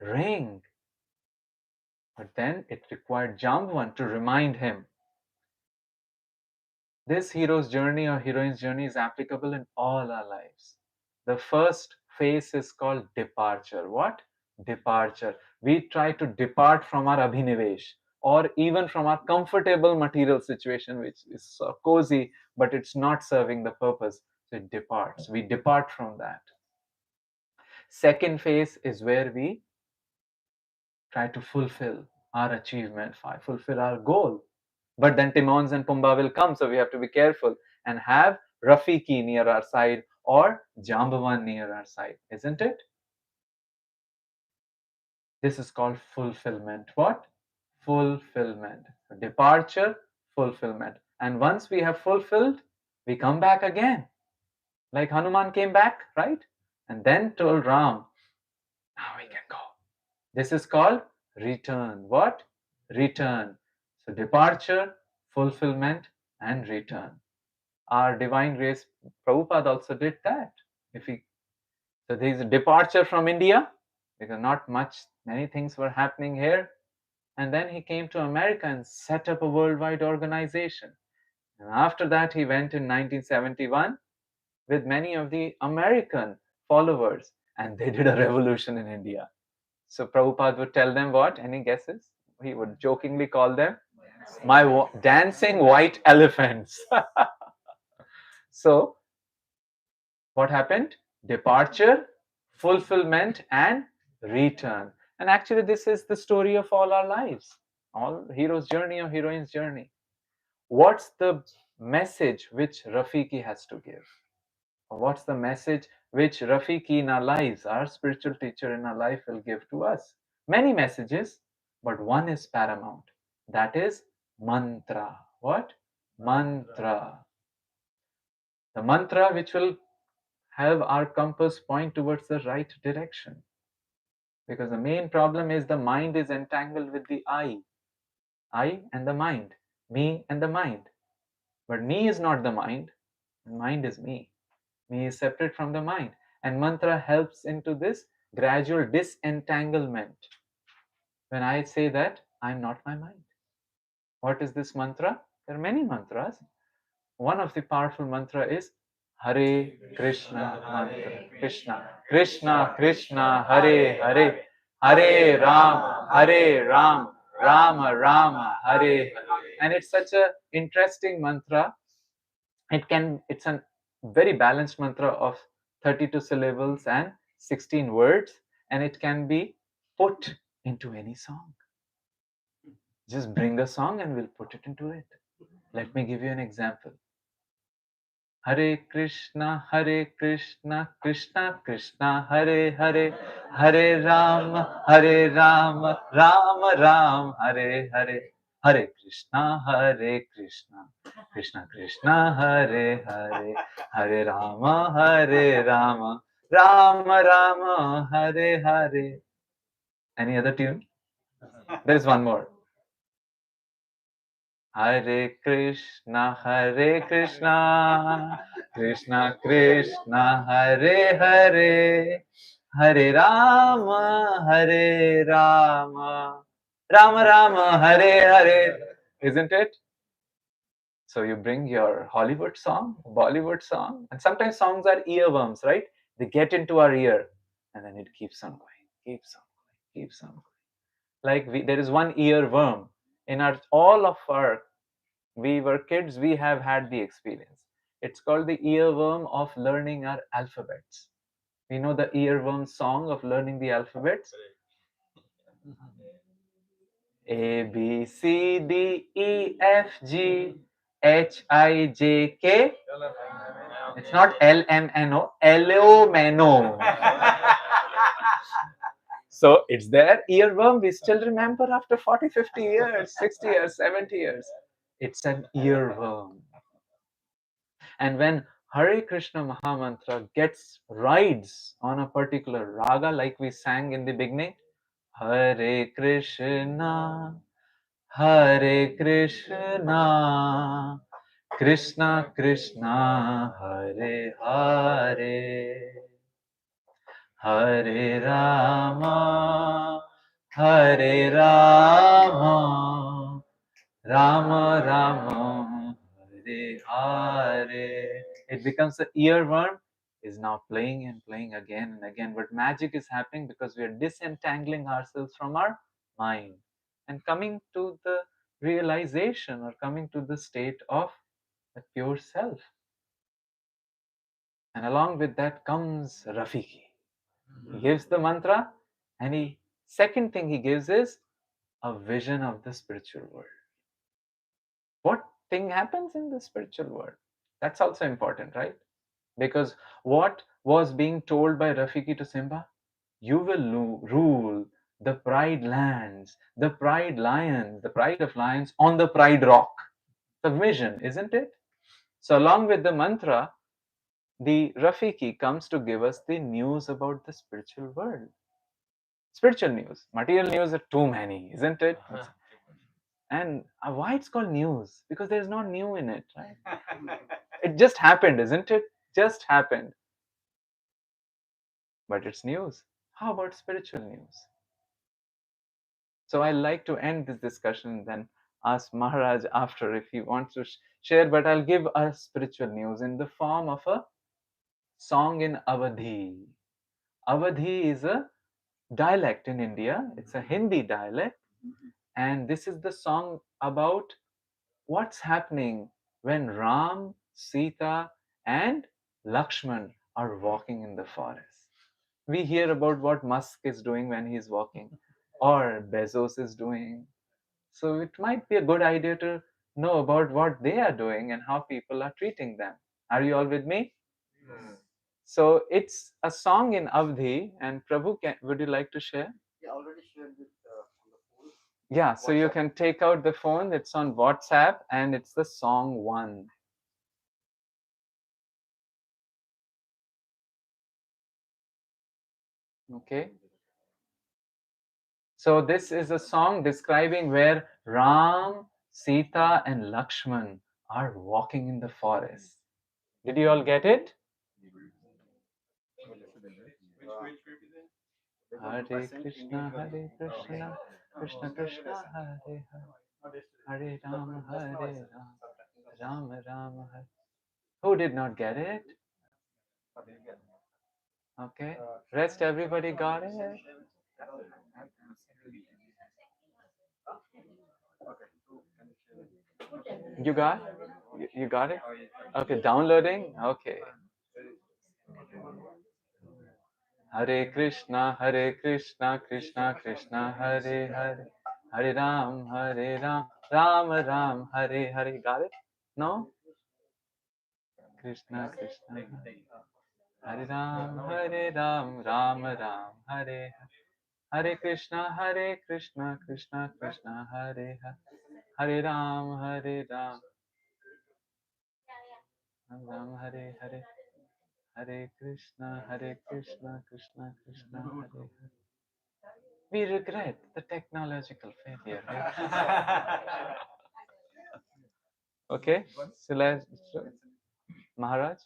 ring. But then it required Jambavan to remind him. This hero's journey or heroine's journey is applicable in all our lives. The first phase is called departure. What? Departure. We try to depart from our abhinivesh, or even from our comfortable material situation, which is so cozy, but it's not serving the purpose. So it departs. We depart from that. Second phase is where we try to fulfill our achievement, fulfill our goal. But then Timons and Pumbaa will come, so we have to be careful and have Rafiki near our side or Jambavan near our side, isn't it? This is called fulfillment. What? Fulfillment. Departure, fulfillment. And once we have fulfilled, we come back again. Like Hanuman came back, right? And then told Ram, now we can go. This is called return. What? Return. So departure, fulfillment, and return. Our divine grace, Prabhupada also did that. So there is a departure from India, because not many things were happening here. And then he came to America and set up a worldwide organization. And after that, he went in 1971 with many of the American followers, and they did a revolution in India. So Prabhupada would tell them what? Any guesses? He would jokingly call them my dancing white elephants. So what happened? Departure, fulfillment, and return. And actually, this is the story of all our lives, all hero's journey or heroine's journey. What's the message which Rafiki has to give? Or what's the message which Rafiki in our lives, our spiritual teacher in our life, will give to us? Many messages, but one is paramount. That is mantra. What? Mantra. The mantra which will have our compass point towards the right direction. Because the main problem is the mind is entangled with the I and the mind, me and the mind. But me is not the mind, and mind is me. Me is separate from the mind. And mantra helps into this gradual disentanglement. When I say that, I'm not my mind. What is this mantra? There are many mantras. One of the powerful mantra is Hare Krishna mantra. Krishna, Krishna, Krishna, Hare Hare, Hare Ram, Rama Rama, Hare Hare. And it's such an interesting mantra. It's a very balanced mantra of 32 syllables and 16 words, and it can be put into any song. Just bring a song and we'll put it into it. Let me give you an example. Hare Krishna, Krishna Krishna, Hare Hare, Hare Rama, Rama Ram, Hare Hare, Hare Krishna, Krishna Krishna, Hare Hare, Hare Rama, Rama Rama, Hare Hare. Any other tune? There is one more. Hare Krishna, Krishna Krishna, Hare Hare, Hare Rama, Rama Rama, Hare Hare. Isn't it? So you bring your Hollywood song, Bollywood song, and sometimes songs are earworms, right? They get into our ear, and then it keeps on going, keeps on going, keeps on going. Like there is one earworm in we were kids, we have had the experience. It's called the earworm of learning our alphabets. We know the earworm song of learning the alphabets. A, B, C, D, E, F, G, H, I, J, K. It's not L, M, N, O. L-O-M-N-O. So it's their earworm. We still remember after 40, 50 years, 60 years, 70 years. It's an earworm. And when Hare Krishna Mahamantra rides on a particular raga, like we sang in the beginning, Hare Krishna, Hare Krishna, Krishna Krishna, Hare Hare, Hare Rama, Hare Rama, Rama Rama, Hare Hare. It becomes an earworm, is now playing and playing again and again. But magic is happening because we are disentangling ourselves from our mind and coming to the realization or coming to the state of the pure self. And along with that comes Rafiki. He gives the mantra, and second thing he gives is a vision of the spiritual world. What thing happens in the spiritual world? That's also important, right? Because what was being told by Rafiki to Simba? You will rule the pride lands, the pride lions, the pride of lions on the pride rock. The vision, isn't it? So along with the mantra, the Rafiki comes to give us the news about the spiritual world. Spiritual news. Material news are too many, isn't it? And why it's called news? Because there's no new in it, right? It just happened, isn't it? Just happened. But it's news. How about spiritual news? So I like to end this discussion and then ask Maharaj after if he wants to share, but I'll give us spiritual news in the form of a song in Awadhi. Awadhi is a dialect in India. It's a Hindi dialect. And this is the song about what's happening when Ram, Sita, and Lakshman are walking in the forest. We hear about what Musk is doing when he's walking, or Bezos is doing. So it might be a good idea to know about what they are doing and how people are treating them. Are you all with me? Yes. So it's a song in Avdhi, and Prabhu, would you like to share? Yeah, already shared with on the phone. Yeah, so you can take out the phone. It's on WhatsApp, and it's the song 1. Okay. So this is a song describing where Ram, Sita, and Lakshman are walking in the forest. Did you all get it? Hare Krishna, Krishna Krishna, Hare Hare, Hare Rama, Rama Rama, Hare. Who did not get it? Okay. Rest everybody got it? You got? You got it? Okay, downloading? Okay. Hare Krishna, Krishna Krishna, Hare Hare, Hare Ram, Ram Ram, Hare Hare. Got it? No? Krishna Krishna, Hare Ram, Ram Ram, Hare Hare Krishna, Krishna Krishna, Hare Hare, Hare Ram, Ram Hare Hare, Hare Krishna, Krishna Krishna, Hare Hare. We regret the technological failure. Right? Okay, so let's Maharaj.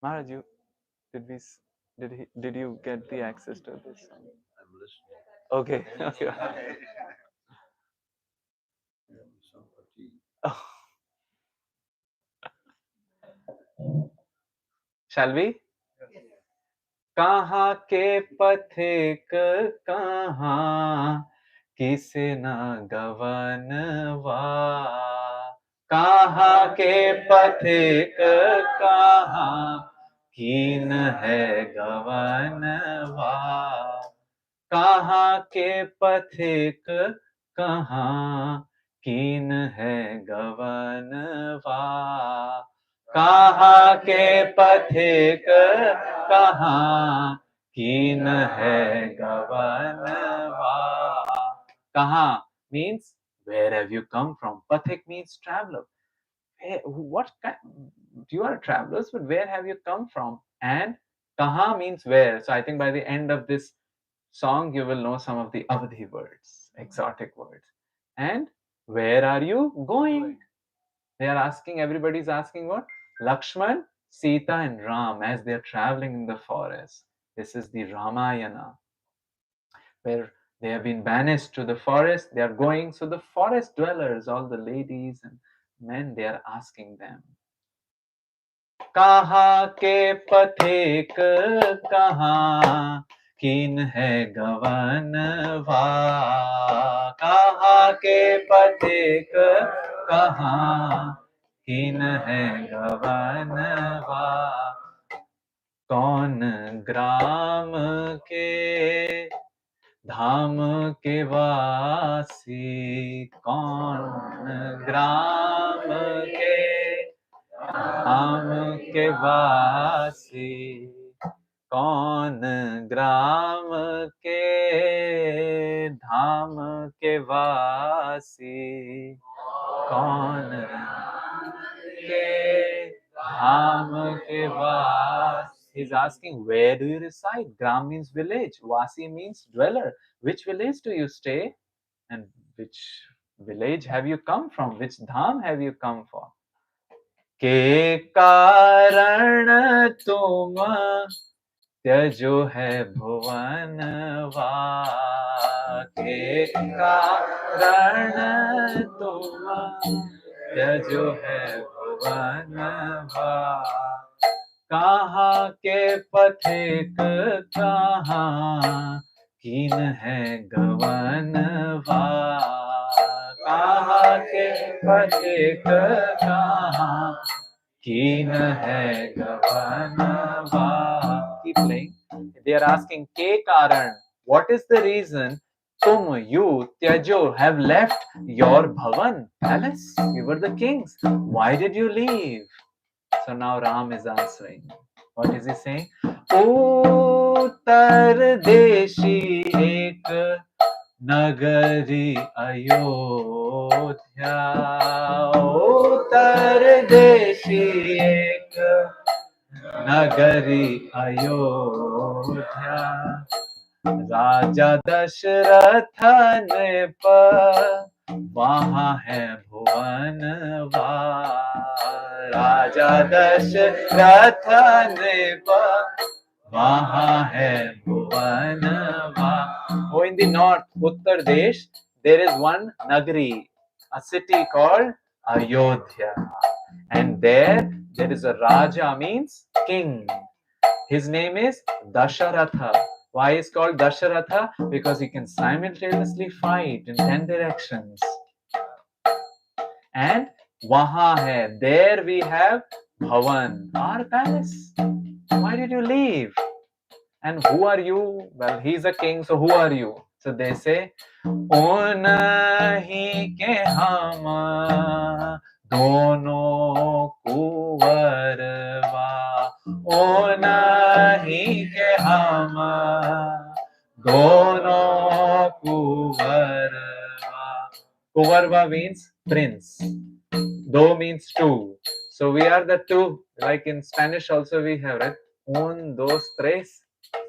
Maharaj, did you get the access to this? Okay. Okay. Oh. Shall we? कहाँ के पथिक कहाँ किसे न गवनवा कहाँ के पथिक कहाँ कीन है गवनवा, कहाँ के पथिक कहाँ कीन है गवनवा, कहाँ के पथिक कहाँ कीन है गवनवा. कहाँ means where have you come from? Pathik means traveler. What kind? You are travelers, but where have you come from? And kaha means where. So I think by the end of this song, you will know some of the Avadhi words, exotic words. And where are you going? They are asking, everybody's asking what? Lakshman, Sita, and Ram as they are traveling in the forest. This is the Ramayana, where they have been banished to the forest. They are going. So the forest dwellers, all the ladies and men, they are asking them, कहाँ के पथिक कहाँ कीन है गवनवा, कहाँ के पथिक कहाँ कीन है गवनवा, कौन ग्राम के धाम के वासी, कौन ग्राम के धाम के वासी, कौन ग्राम के धाम के वासी, कौन के धाम के वासी. He's asking, where do you reside? Gram means village, Vasi means dweller. Which village do you stay? And which village have you come from? Which dham have you come from? के कारण तुम त्यजो है भुवनवा, के कारण तुम त्यजो है भुवनवा, कहाँ के पथिक कहाँ कीन है गवनवा, कहाँ के पथिक कहाँ कीन है गवनवा. Keep playing. They are asking के कारण. What is the reason तुम, you, Tyajo, have left your bhavan, palace? You were the kings. Why did you leave? So now Ram is answering. What is he saying? उत्तर देशी एक नगरी अयोध्या, उत्तर देशी एक नगरी अयोध्या, राजा दशरथ नृप वहाँ है भुवनवा, राजा दशरथ नृप वहाँ है भुवनवा. Oh, in the north, Uttar Desh, there is one Nagari, a city called Ayodhya. And there is a Raja, means king. His name is Dasharatha. Why is called Dasharatha? Because he can simultaneously fight in 10 directions. And waha hai, there we have Bhavan, our palace. Why did you leave? And who are you? Well, he's a king, so who are you? So they say, उन्हीं के हम दोनों कुंवरवा, उन्हीं के हम दोनों कुंवरवा. Kuvarva means prince. Do means two. So we are the two. Like in Spanish also we have, right? Un, dos, tres.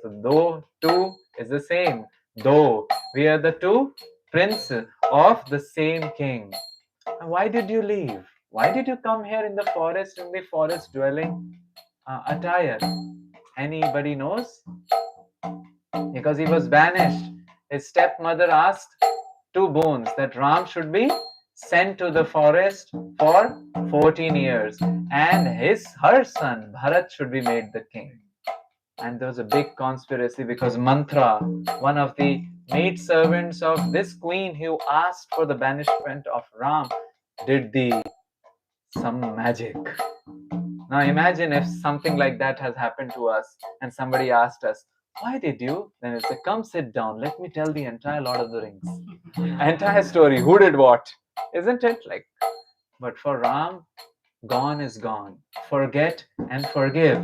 So do, two is the same. Do. We are the two princes of the same king. And why did you leave? Why did you come here in the forest dwelling attire? Anybody knows? Because he was banished. His stepmother asked two boons that Ram should be sent to the forest for 14 years and her son Bharat should be made the king. And there was a big conspiracy because Mantra, one of the maid servants of this queen who asked for the banishment of Ram, did the some magic. Now imagine if something like that has happened to us and somebody asked us, why did you? Then it's like, come sit down, let me tell the entire Lord of the Rings. Entire story, who did what? Isn't it? Like, but for Ram, gone is gone. Forget and forgive.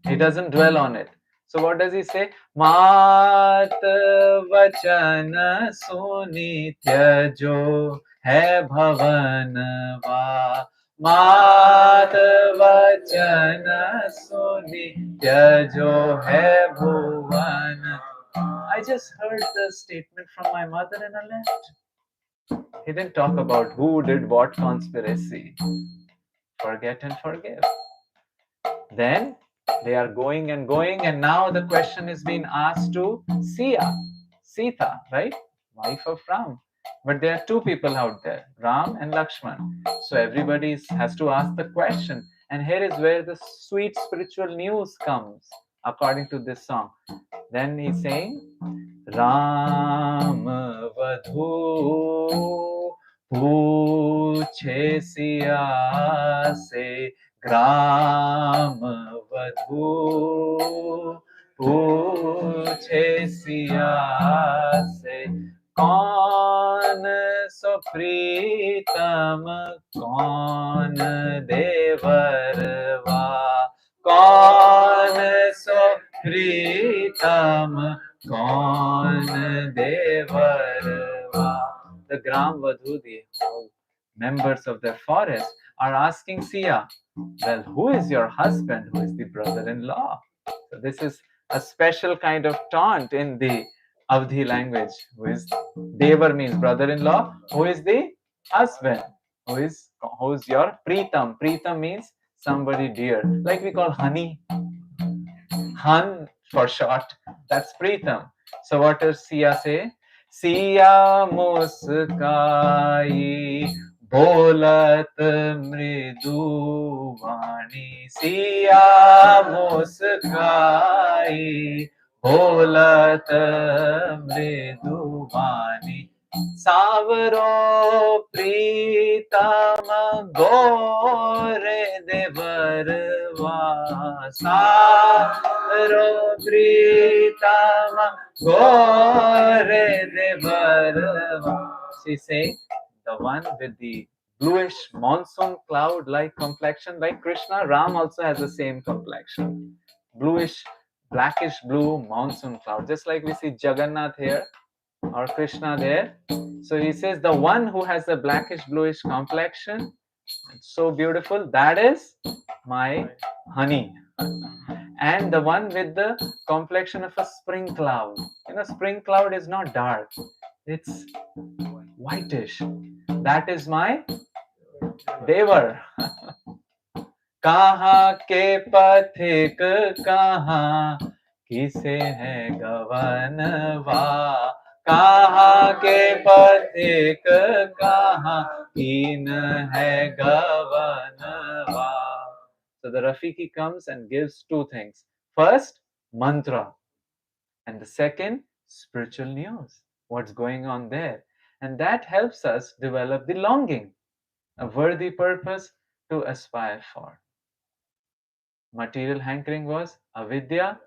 He doesn't dwell on it. So what does he say? Mat vachana suni tyajo hai bhavan va. Mat vachana suni tyajo hai bhuvan. I just heard the statement from my mother and I left. He didn't talk about who did what conspiracy. Forget and forgive. Then they are going, and now the question is being asked to Sita, right? Wife of Ram. But there are two people out there, Ram and Lakshman. So everybody has to ask the question. And here is where the sweet spiritual news comes, according to this song. Then he's saying, Ram Vadhu पूछे सिया से ग्राम वधू पूछे सिया से कौन सो प्रीतम कौन देवरवा कौन सो प्रीतम कौन देवरवा. The Gram Vadhu, the members of their forest, are asking Sia, well, who is your husband? Who is the brother-in-law? So this is a special kind of taunt in the Avdhi language. Who is Devar means brother-in-law. Who is the husband? Who's your Pritam? Pritam means somebody dear. Like we call honey. Han for short. That's Pritam. So what does Sia say? Siya muskai bolat mridu vani. Siya muskai bolat mridu vani. Savro pritam gore devarva. Savro pritam gore devarva. She's saying the one with the bluish monsoon cloud like complexion, like Krishna. Ram also has the same complexion, bluish, blackish blue monsoon cloud, just like we see Jagannath here or Krishna there. So he says the one who has a blackish bluish complexion, so beautiful, that is my honey. And the one with the complexion of a spring cloud. Spring cloud is not dark, it's whitish. That is my Devar. कहाँ के पथिक कहाँ किसे है गवनवा. कहाँ के पथिक कहाँ कीन है गवनवा. So the Rafiki comes and gives two things. First, mantra. And the second, spiritual news. What's going on there? And that helps us develop the longing, a worthy purpose to aspire for. Material hankering was avidya,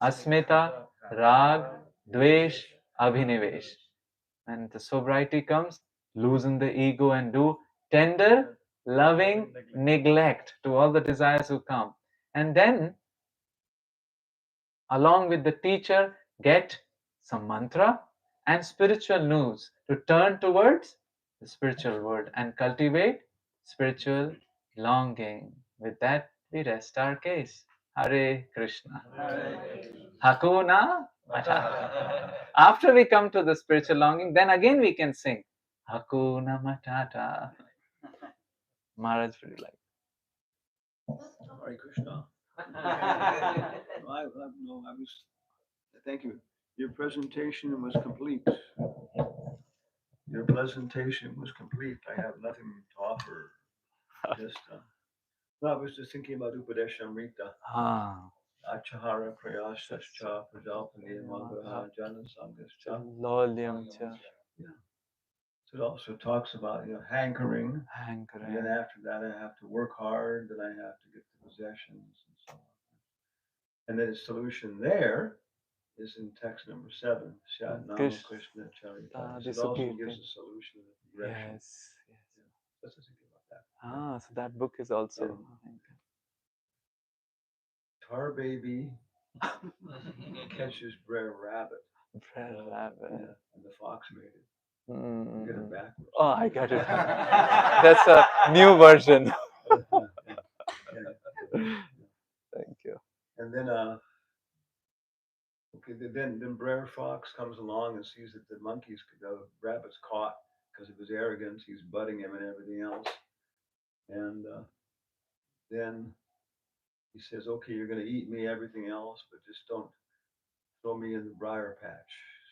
asmita, rag, dvesh, abhinivesh. And the sobriety comes, loosen the ego and do tender, loving neglect to all the desires who come. And then, along with the teacher, get some mantra and spiritual news to turn towards the spiritual world and cultivate spiritual longing. With that, we rest our case. Hare Krishna. Hakuna Matata. After we come to the spiritual longing, then again we can sing Hakuna Matata. Maharaj really like. Hare Krishna. Thank you. Your presentation was complete. Your presentation was complete. I have nothing to offer. Just, I was just thinking about Upadeshamrita. Achahara Prayasascha Prajalpani Mangaha Jana Sangascha Lolyam cha. Yeah. So it also talks about, hankering. And then hankering. after that, I have to work hard. Then I have to get the possessions and so on. And then the solution there is in text number 7, Shatnama Krishna Charitanya. So it also gives a solution and a direction. Yes, yes. Yeah. Let's just think about that. Ah, so that book is also. Tar baby catches Brer Rabbit. Brer Rabbit. Yeah, and the fox made it. Mm. Get it backwards. Oh, I got it. That's a new version. Thank you. And then, then Brer Fox comes along and sees that the rabbit's caught because of his arrogance. He's butting him and everything else. And then he says, "Okay, you're going to eat me, everything else, but just don't throw me in the briar patch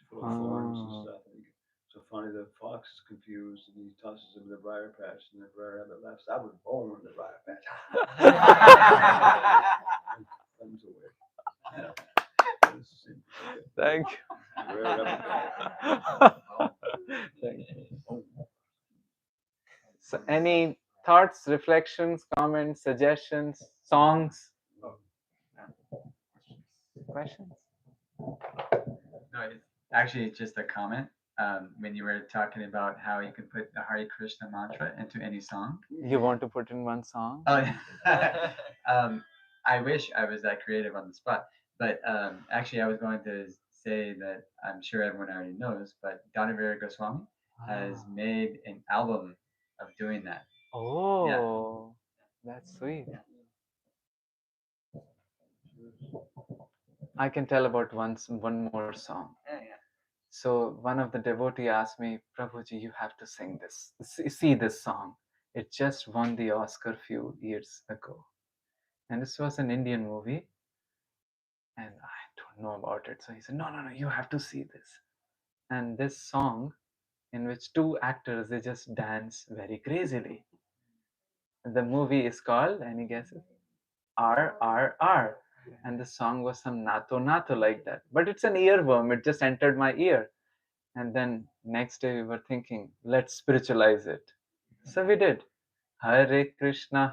full of thorns and stuff." And so finally, the fox is confused and he tosses him in the briar patch, and the Brer Rabbit laughs, "I was born in the briar patch." And runs away. Thank you. Thank you. So, any thoughts, reflections, comments, suggestions, songs? Questions? No, actually, it's just a comment. When you were talking about how you can put the Hare Krishna mantra into any song. You want to put in one song? Oh, yeah. I wish I was that creative on the spot. But actually, I was going to say that I'm sure everyone already knows, but Dhanavira Goswami has made an album of doing that. Oh, that's sweet. I can tell about one more song. So one of the devotee asked me, "Prabhuji, you have to sing this. See this song. It just won the Oscar few years ago." And this was an Indian movie. And I don't know about it. So he said, no, you have to see this. And this song, in which two actors, they just dance very crazily. The movie is called, any guesses? RRR. And the song was some nato nato like that. But it's an earworm. It just entered my ear. And then next day we were thinking, let's spiritualize it. So we did. Hare Krishna,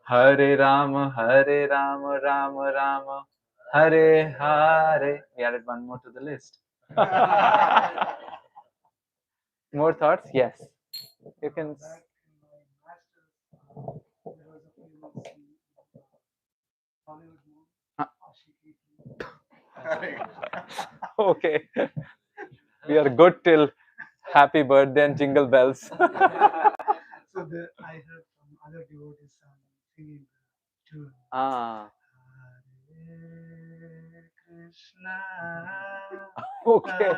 Hare Rama, Rama Rama, Hare Hare. We added one more to the list. More thoughts? Yes. You can. Okay. We are good till happy birthday and jingle bells. So I heard from other devotees singing the tune. Hare Krishna. Okay.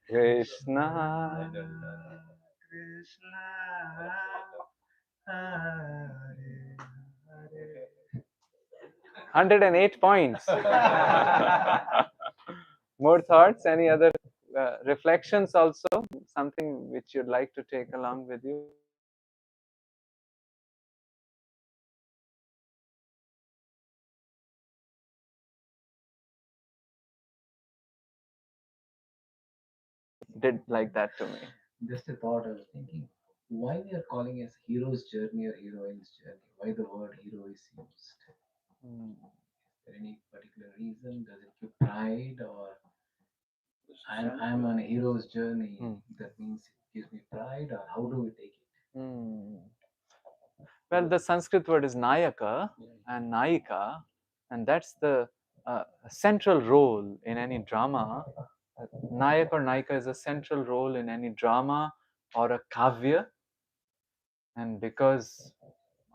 Hare Krishna. Krishna. Hare Hare. 108 points. More thoughts? Any other reflections also? Something which you'd like to take along with you? Did like that to me. Just a thought I was thinking, why we are calling it hero's journey or heroine's journey? Why the word hero is used? Is there any particular reason? Does it give pride, or I'm on a hero's journey? That means it gives me pride, or how do we take it? Well, the Sanskrit word is Nayaka and Nayika, and that's the central role in any drama. Nayak or Nayika is a central role in any drama or a kavya. And because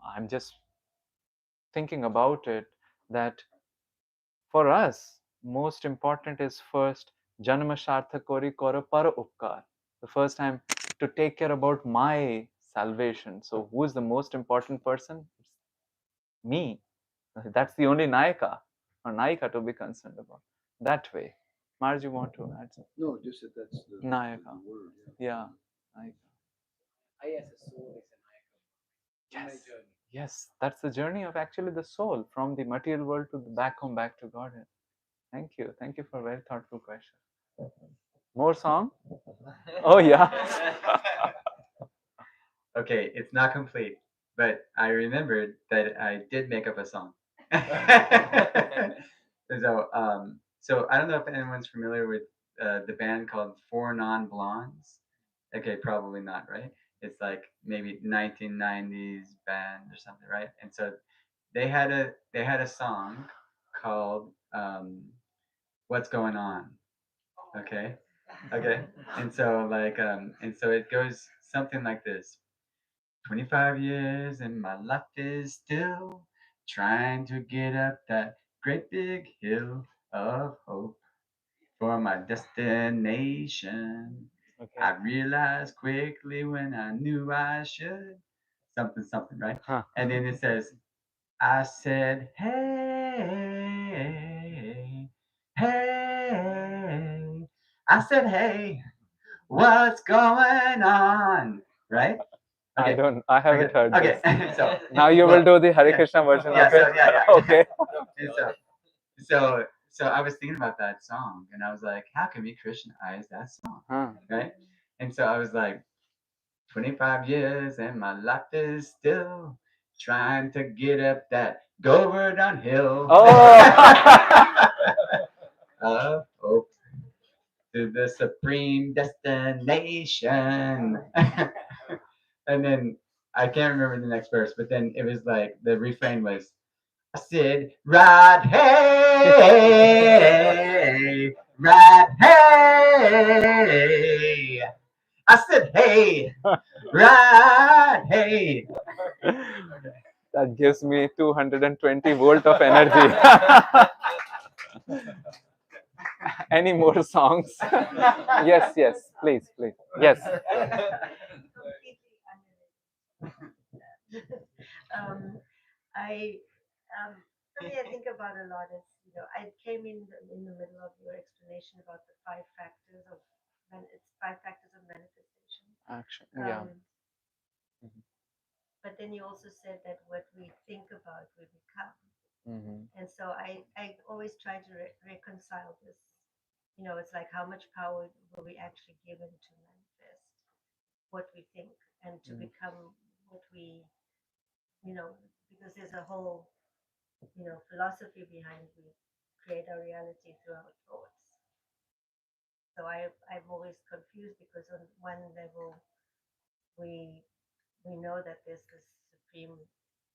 I'm just thinking about it, that for us, most important is first Janma Shartha Kori Kora Para Upkar. The first time to take care about my salvation. So who is the most important person? It's me. That's the only Nayaka or Nayika to be concerned about. That way. Marge, you want to add something? No, just that that's the Nayaka. word. Yeah. Nayaka. I as a soul is a Nayaka. Yes. Yes, that's the journey of actually the soul from the material world to the back home, back to Godhead. Thank you. Thank you for a very thoughtful question. More song? Oh, yeah. Okay, it's not complete, but I remembered that I did make up a song. So I don't know if anyone's familiar with the band called Four Non Blondes. Okay, probably not, right? It's like maybe 1990s band or something, right? And so they had a song called "What's Going On." Okay, okay, and so it goes something like this. 25 years and my life is still trying to get up that great big hill of hope for my destination. Okay. I realized quickly when I knew I should. Something, something, right? Huh. And then it says, I said, hey, hey. I said, hey, what's going on? Right? I Okay. haven't heard Okay. this. So Now you will do the Hare Krishna version yeah, of it? Okay. And so I was thinking about that song, and I was like, how can we Christianize that song, Huh. right? And so I was like, 25 years and my life is still trying to get up that Govardhan Hill. Oh. Of hope to the supreme destination. And then I can't remember the next verse, but then it was like the refrain was, I said, right, hey, right, hey. I said, hey, right, hey. That gives me 220 volt of energy. Any more songs? Yes, yes, please, please. Yes. um, I something I think about a lot is, I came in the middle of your explanation about the five factors of it's 5 factors of manifestation. Action. Yeah. But then you also said that what we think about we become. And so I always try to reconcile this. It's like how much power will we actually given to manifest what we think and to become what we, because there's a whole, philosophy behind we create our reality through our thoughts. So I'm always confused because on one level we know that there's this supreme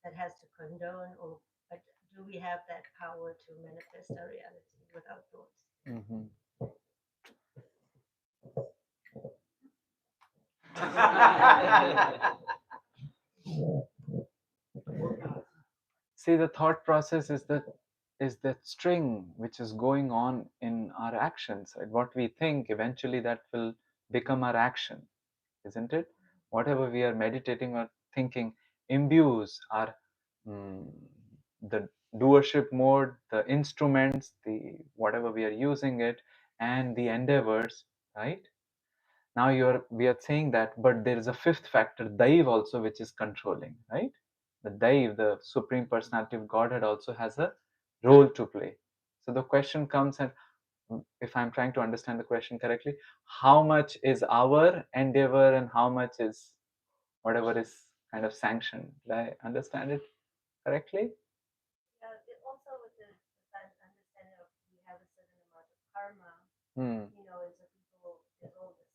that has to condone, or but do we have that power to manifest our reality with our thoughts? See, the thought process is that string which is going on in our actions, right? What we think, eventually that will become our action, isn't it? Whatever we are meditating or thinking imbues our the doership mode, the instruments, the whatever we are using it, and the endeavors, right? Now we are saying that, but there is a fifth factor, Daiv, also, which is controlling, right? The Daiv, the Supreme Personality of Godhead, also has a role to play. So the question comes, and if I'm trying to understand the question correctly, how much is our endeavor and how much is whatever is kind of sanctioned? Did I understand it correctly? Also with the understanding of we have a certain amount of karma, as a people, there's all this,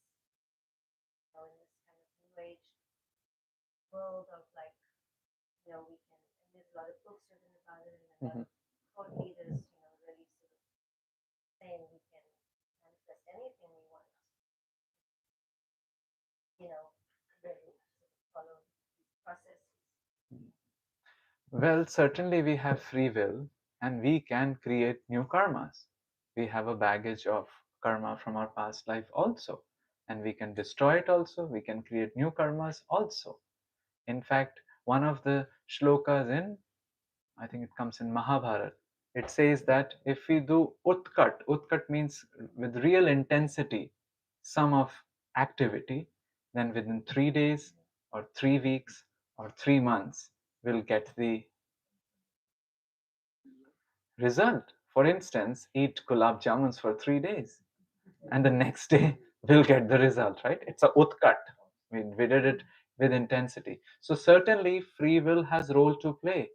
in this kind of new age world of like, we can, and there's a lot of books written about it, and a lot of thought leaders, really sort of saying we can manifest anything we want, really follow these processes. Well, certainly we have free will and we can create new karmas. We have a baggage of karma from our past life also, and we can destroy it also. We can create new karmas also. In fact, one of the shlokas I think it comes in Mahabharata, it says that if we do utkat means with real intensity, some of activity, then within 3 days or 3 weeks or 3 months, will get the result. For instance, eat gulab jamuns for 3 days, and the next day we'll get the result, right? It's a utkat. We did it with intensity. So certainly free will has role to play.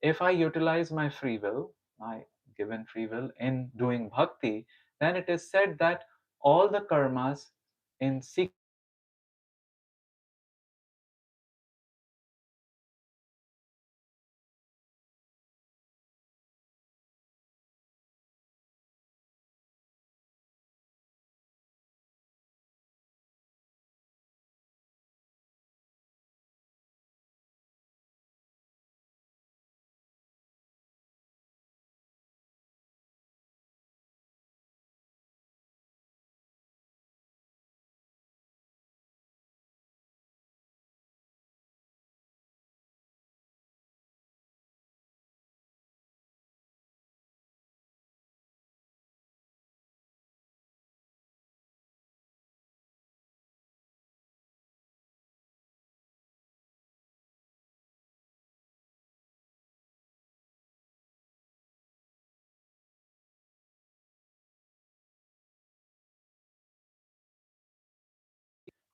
If I utilize my free will, my given free will in doing bhakti, then it is said that all the karmas in sequence will be completed.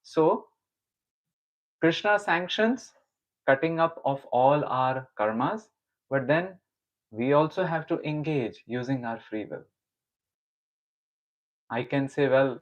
So Krishna sanctions cutting up of all our karmas, but then we also have to engage using our free will. I can say, well,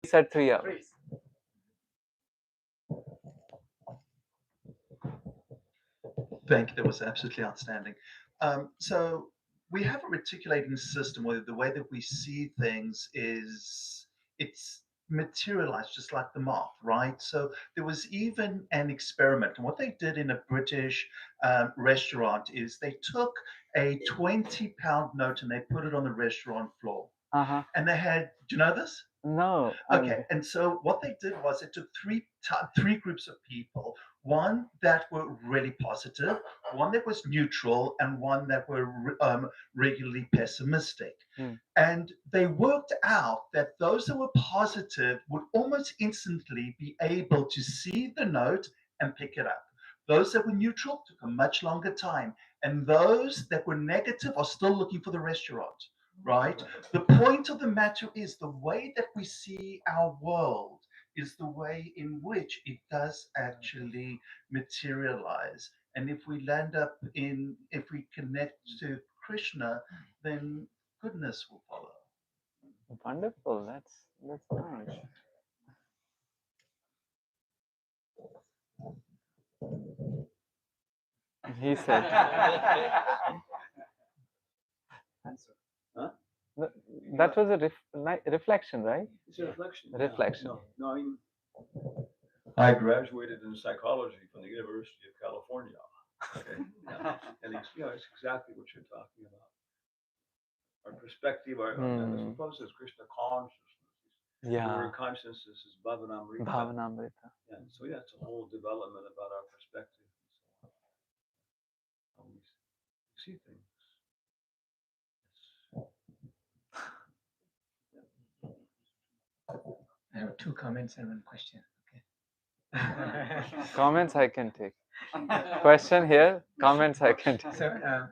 he said 3 hours. Thank you. That was absolutely outstanding. So we have a reticulating system where the way that we see things is it's materialized just like the moth, right? So there was even an experiment, and what they did in a British restaurant is they took a 20-pound note and they put it on the restaurant floor, Uh-huh. and they had. Do you know this? No. Okay, and so what they did was it took three groups of people, one that were really positive, one that was neutral, and one that were regularly pessimistic. Hmm. And they worked out that those that were positive would almost instantly be able to see the note and pick it up. Those that were neutral took a much longer time, and those that were negative are still looking for the restaurant, right? The point of the matter is the way that we see our world is the way in which it does actually materialize. And if we if we connect to Krishna, then goodness will follow. Wonderful. That's nice. He said. Huh? That was a reflection, right? It's a reflection. Reflection. No, I mean, I graduated in psychology from the University of California. Okay, and it's exactly what you're talking about. Our perspective, and this process is Krishna consciousness. The Yeah. word consciousness is Bhavanamrita. Bhavanamrita. And so it's a whole development about our perspective, how we see things. I have 2 comments and 1 question. Okay. Comments I can take. Question here. Comments I can take. So,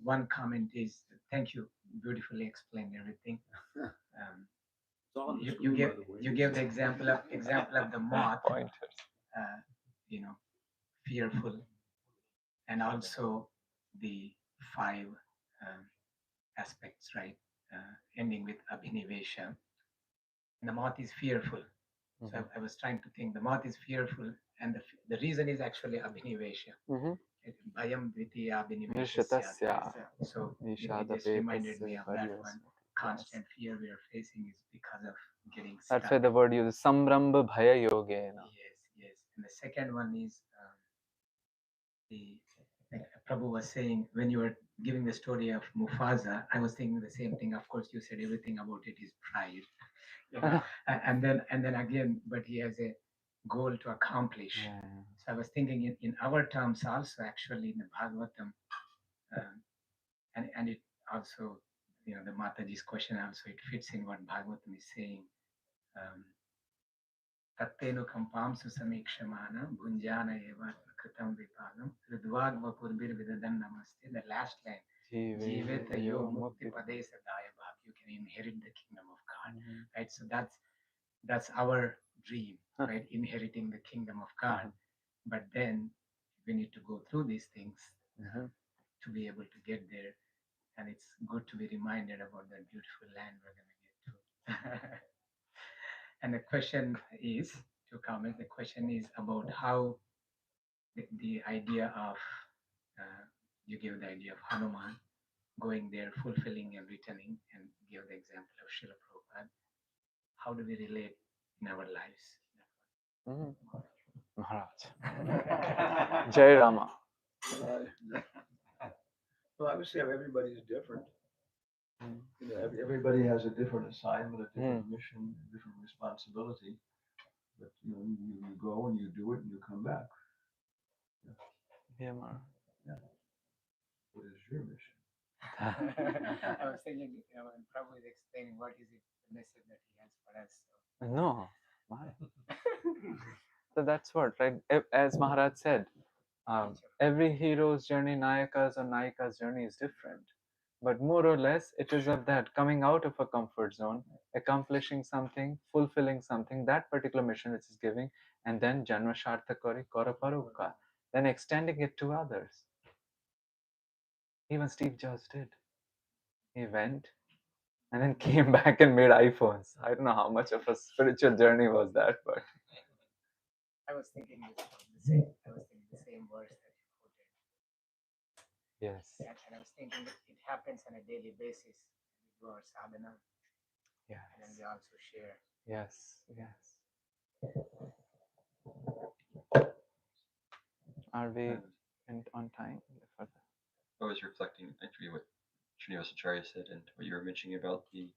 one comment is thank you, beautifully explained everything. It's all on the You screen, by gave the way. you gave the example of the moth, Pointers. fearful, and also the 5 aspects, right? Ending with abhinivesha. And the moth is fearful. So I was trying to think the moth is fearful, and the reason is actually abhinivesha. Bhayam dvitiya abhinivesha. So it just reminded me of that one. Constant fear we are facing is because of getting stuck. That's why the word uses samrambha bhaya yogena. Yes. And the second one is like Prabhu was saying, when you were giving the story of Mufasa, I was thinking the same thing. Of course, you said everything about it is pride. You know? and then again, but he has a goal to accomplish. Yeah. So I was thinking in our terms also, actually, in the Bhagavatam, and it also, the Mataji's question also, it fits in what Bhagavatam is saying. Tattenu kampamsu samikshmana bhunjana eva kritam vipagam ridvag vapurbir vidadan namaste. The last line, Jiveta yo mukti pade sadaya bhav. You can inherit the kingdom of God. Right? So that's our dream, right? Inheriting the kingdom of God. But then we need to go through these things to be able to get there. And it's good to be reminded about that beautiful land we're going to get to. And the question is, to comment, the question is about how the idea of, you give the idea of Hanuman going there, fulfilling and returning, and give the example of Srila Prabhupada. How do we relate in our lives? Maharaj. Jai Rama. Well, I would say everybody's different. Everybody has a different assignment, a different mission, a different responsibility. But you go and you do it and you come back. Yeah, Maharaj. What is your mission? I was thinking, when Prabhu is explaining what is it, the message that he has for us. So. No, why? So that's what, right? As Maharaj said, every hero's journey, Nayaka's or Nayika's journey is different. But more or less, it is of that coming out of a comfort zone, accomplishing something, fulfilling something, that particular mission which is giving, and then Janma Shartha Kari Kara Parupkar, then extending it to others. Even Steve Jobs did. He went and then came back and made iPhones. I don't know how much of a spiritual journey was that, but I was thinking the same verse that you quoted. yes. And I was thinking that it happens on a daily basis. We do our sadhana. Yes. And then we also share. Yes. Are we on time? I was reflecting actually what Srinivas Acharya said and what you were mentioning about the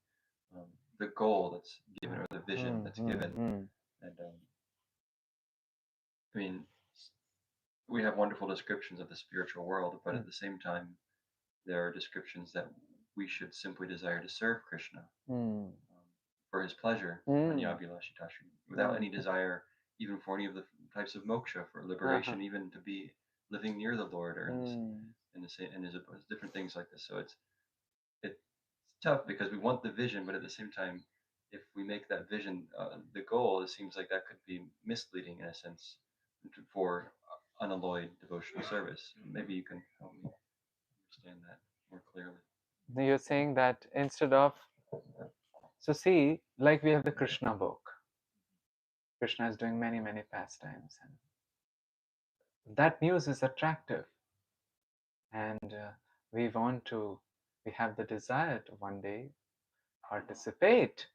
goal that's given or the vision that's given. And I mean, we have wonderful descriptions of the spiritual world, but at the same time, there are descriptions that we should simply desire to serve Krishna for his pleasure, without any desire even for any of the types of moksha, for liberation, even to be living near the Lord or in the same, and there's different things like this. So it's tough because we want the vision, but at the same time, if we make that vision the goal, it seems like that could be misleading in a sense for unalloyed devotional service. Maybe you can help me understand that more clearly. You're saying that instead of, so see, like we have the Krishna book. Krishna is doing many pastimes, and that news is attractive, and we have the desire to one day participate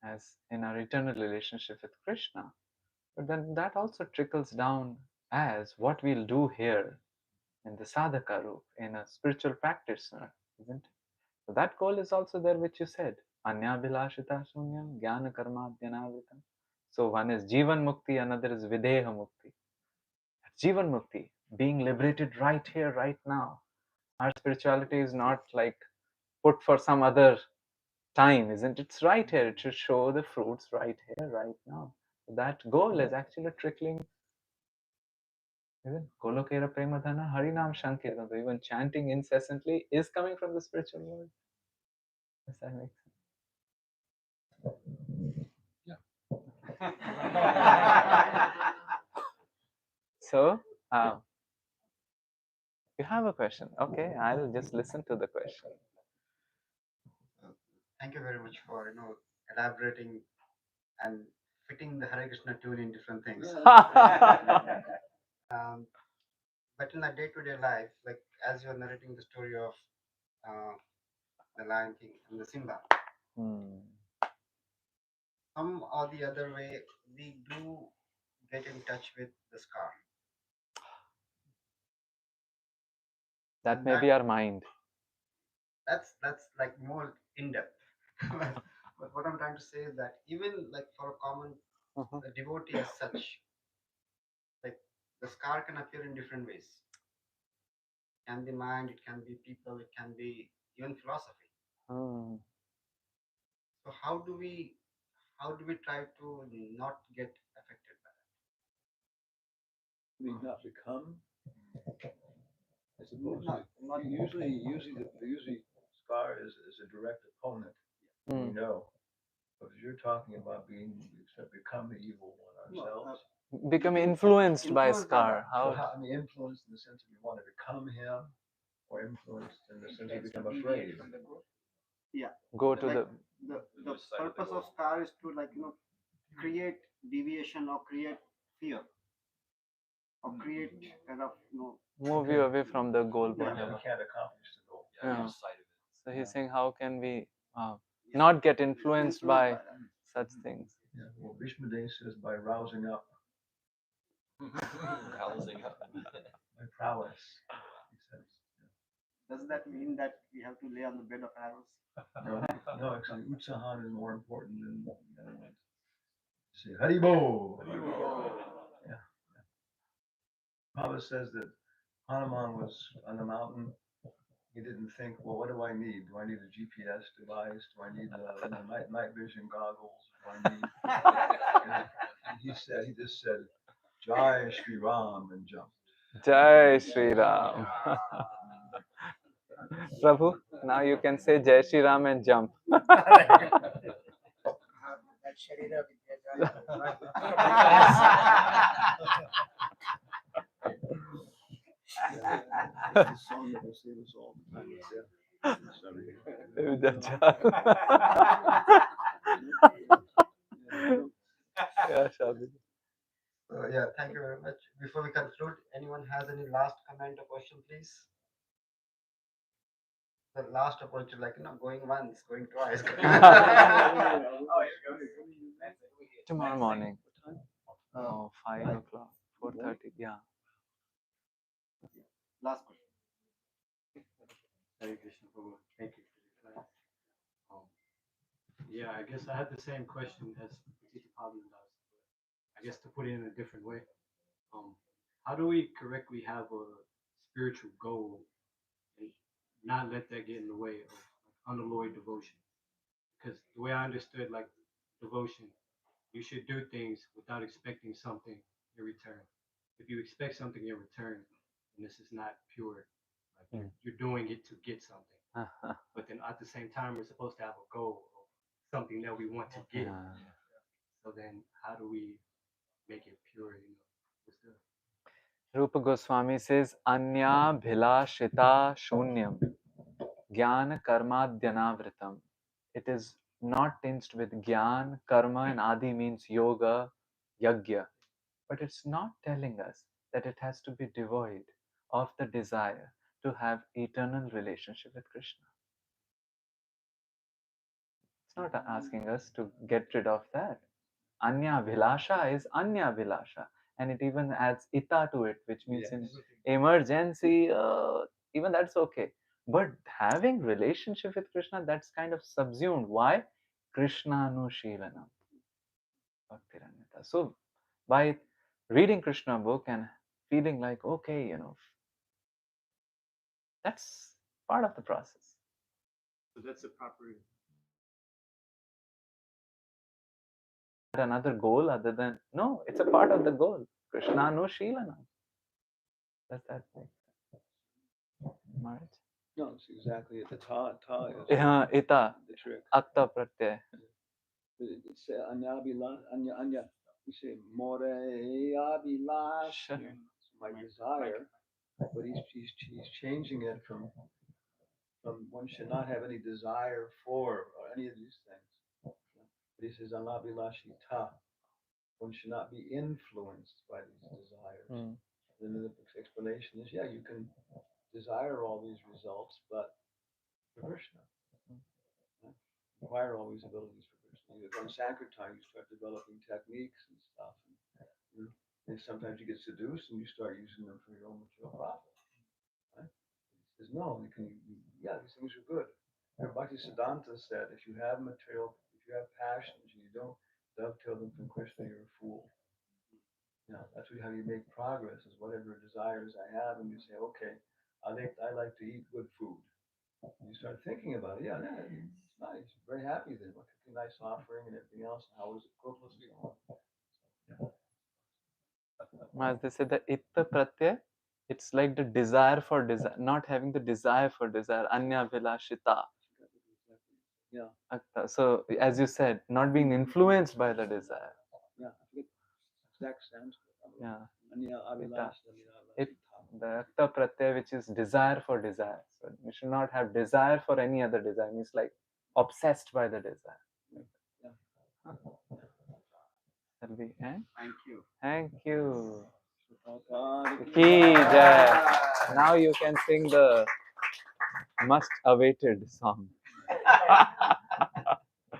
as in our eternal relationship with Krishna. But then that also trickles down as what we'll do here in the sadhaka roop, in a spiritual practitioner, isn't it? So that goal is also there, which you said, Anyabhilashita Shunyam Jnana Karmadhyanavitam. So one is Jivan Mukti, another is Videha Mukti. Jivan Mukti, being liberated right here, right now. Our spirituality is not like put for some other time, isn't it? It's right here. It should show the fruits right here, right now. So that goal is actually trickling. Kolokera Premadhana Harinam Shankirtan. So even chanting incessantly is coming from the spiritual world. Does that make sense? Yeah. So, have a question. Okay, I'll just listen to the question. Thank you very much for elaborating and fitting the Hare Krishna tune in different things. But in a day-to-day life, like as you're narrating the story of the Lion King and the Simba, some or the other way, we do get in touch with the scar. That And may be our mind. That's like more in depth. But what I'm trying to say is that even like for a common devotee as such, like the scar can appear in different ways. It can be mind, it can be people, it can be even philosophy. So how do we try to not get affected by that? I mean, not become. I suppose Not usually scar is a direct opponent. We know. But if you're talking about become the evil one ourselves. Become influenced by scar. I mean, influenced in the sense that we want to become him, or influenced in the sense that we become afraid. Yeah. Go to like the purpose of scar is to create deviation or create fear or create kind of move you away from the goal. Yeah, we can't accomplish the goal. Yeah. So he's saying, how can we not get influenced by such things? Yeah. Well, Bhishma Dev says by rousing up. Rousing up. By prowess. He says. Does that mean that we have to lay on the bed of arrows? No, actually, Utsahan is more important than say Haribo. Yeah. Prabhupada says that Hanuman was on the mountain. He didn't think, well, what do I need? Do I need a GPS device? Do I need night vision goggles? Do I need? He just said, Jai Shri Ram and jumped. Jai Shri Ram. Prabhu, now you can say Jai Shri Ram and jump. The song that will save us all. Yeah, Shabhi. Yeah, thank you very much. Before we conclude, anyone has any last comment or question, please? The last opportunity, like going once, going twice. Tomorrow morning. Oh, 5 o'clock, 4:30. Yeah. Last question. Hare Krishna Prabhu. Thank you for your class. Yeah, I guess I had the same question as Teacher Pablo does. I guess to put it in a different way. How do we correctly have a spiritual goal and not let that get in the way of unalloyed devotion? Because the way I understood devotion, you should do things without expecting something in return. If you expect something in return, then this is not pure. You're doing it to get something. But then at the same time, we're supposed to have a goal of something that we want to get. So then how do we make it pure? What's the Rupa Goswami says, Anya bhilashita shunyam jnana karmadhyanavritam. It is not tinged with gyan, karma, and adi means yoga, yagya. But it's not telling us that it has to be devoid of the desire to have eternal relationship with Krishna. It's not asking us to get rid of that. Anya Bhilasha is Anya Bhilasha. And it even adds ita to it, which means in emergency, even that's okay. But having relationship with Krishna, that's kind of subsumed. Why? Krishna Anushilanam. So by reading Krishna book and feeling like, okay, that's part of the process. So that's the proper. Another goal other than, no, it's a part of the goal. Krishna Anushilanam. Does that make sense? Marriage? No, it's exactly at the ta is Ita. the trick. Akta pratyay. It's anya. We say more abilash. My desire but he's changing it from one should not have any desire for or any of these things. But he says anabhilashita, one should not be influenced by these desires. Then the explanation is, yeah, you can desire all these results, but for Krishna. Acquire all these abilities for Krishna. You go on Sankirtan, you start developing techniques and stuff. And sometimes you get seduced and you start using them for your own material profit. Right? He says, no, yeah, these things are good. Bhakti Siddhanta said, if you have passions and you don't dovetail them from Krishna, you're a fool. That's how you make progress, is whatever desires I have, and you say, okay, I like to eat good food. And you start thinking about it. Yeah, it's nice. Very happy then. What a nice offering and everything else. How was it cooked? Let's go on. As they say, the itta pratyay, it's like the desire for desire, not having the desire for desire, anya vilashita. Yeah. So, as you said, not being influenced by the desire. Yeah, I forget exact Sanskrit. Yeah. Anya The akta pratyay, which is desire for desire. So you should not have desire for any other desire. It's like obsessed by the desire. Shall we end? Thank you. Thank you. Ki Jai. Now you can sing the much awaited song.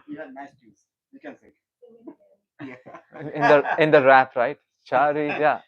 You have nice juice. You can sing. In the rap, right? Chari, yeah.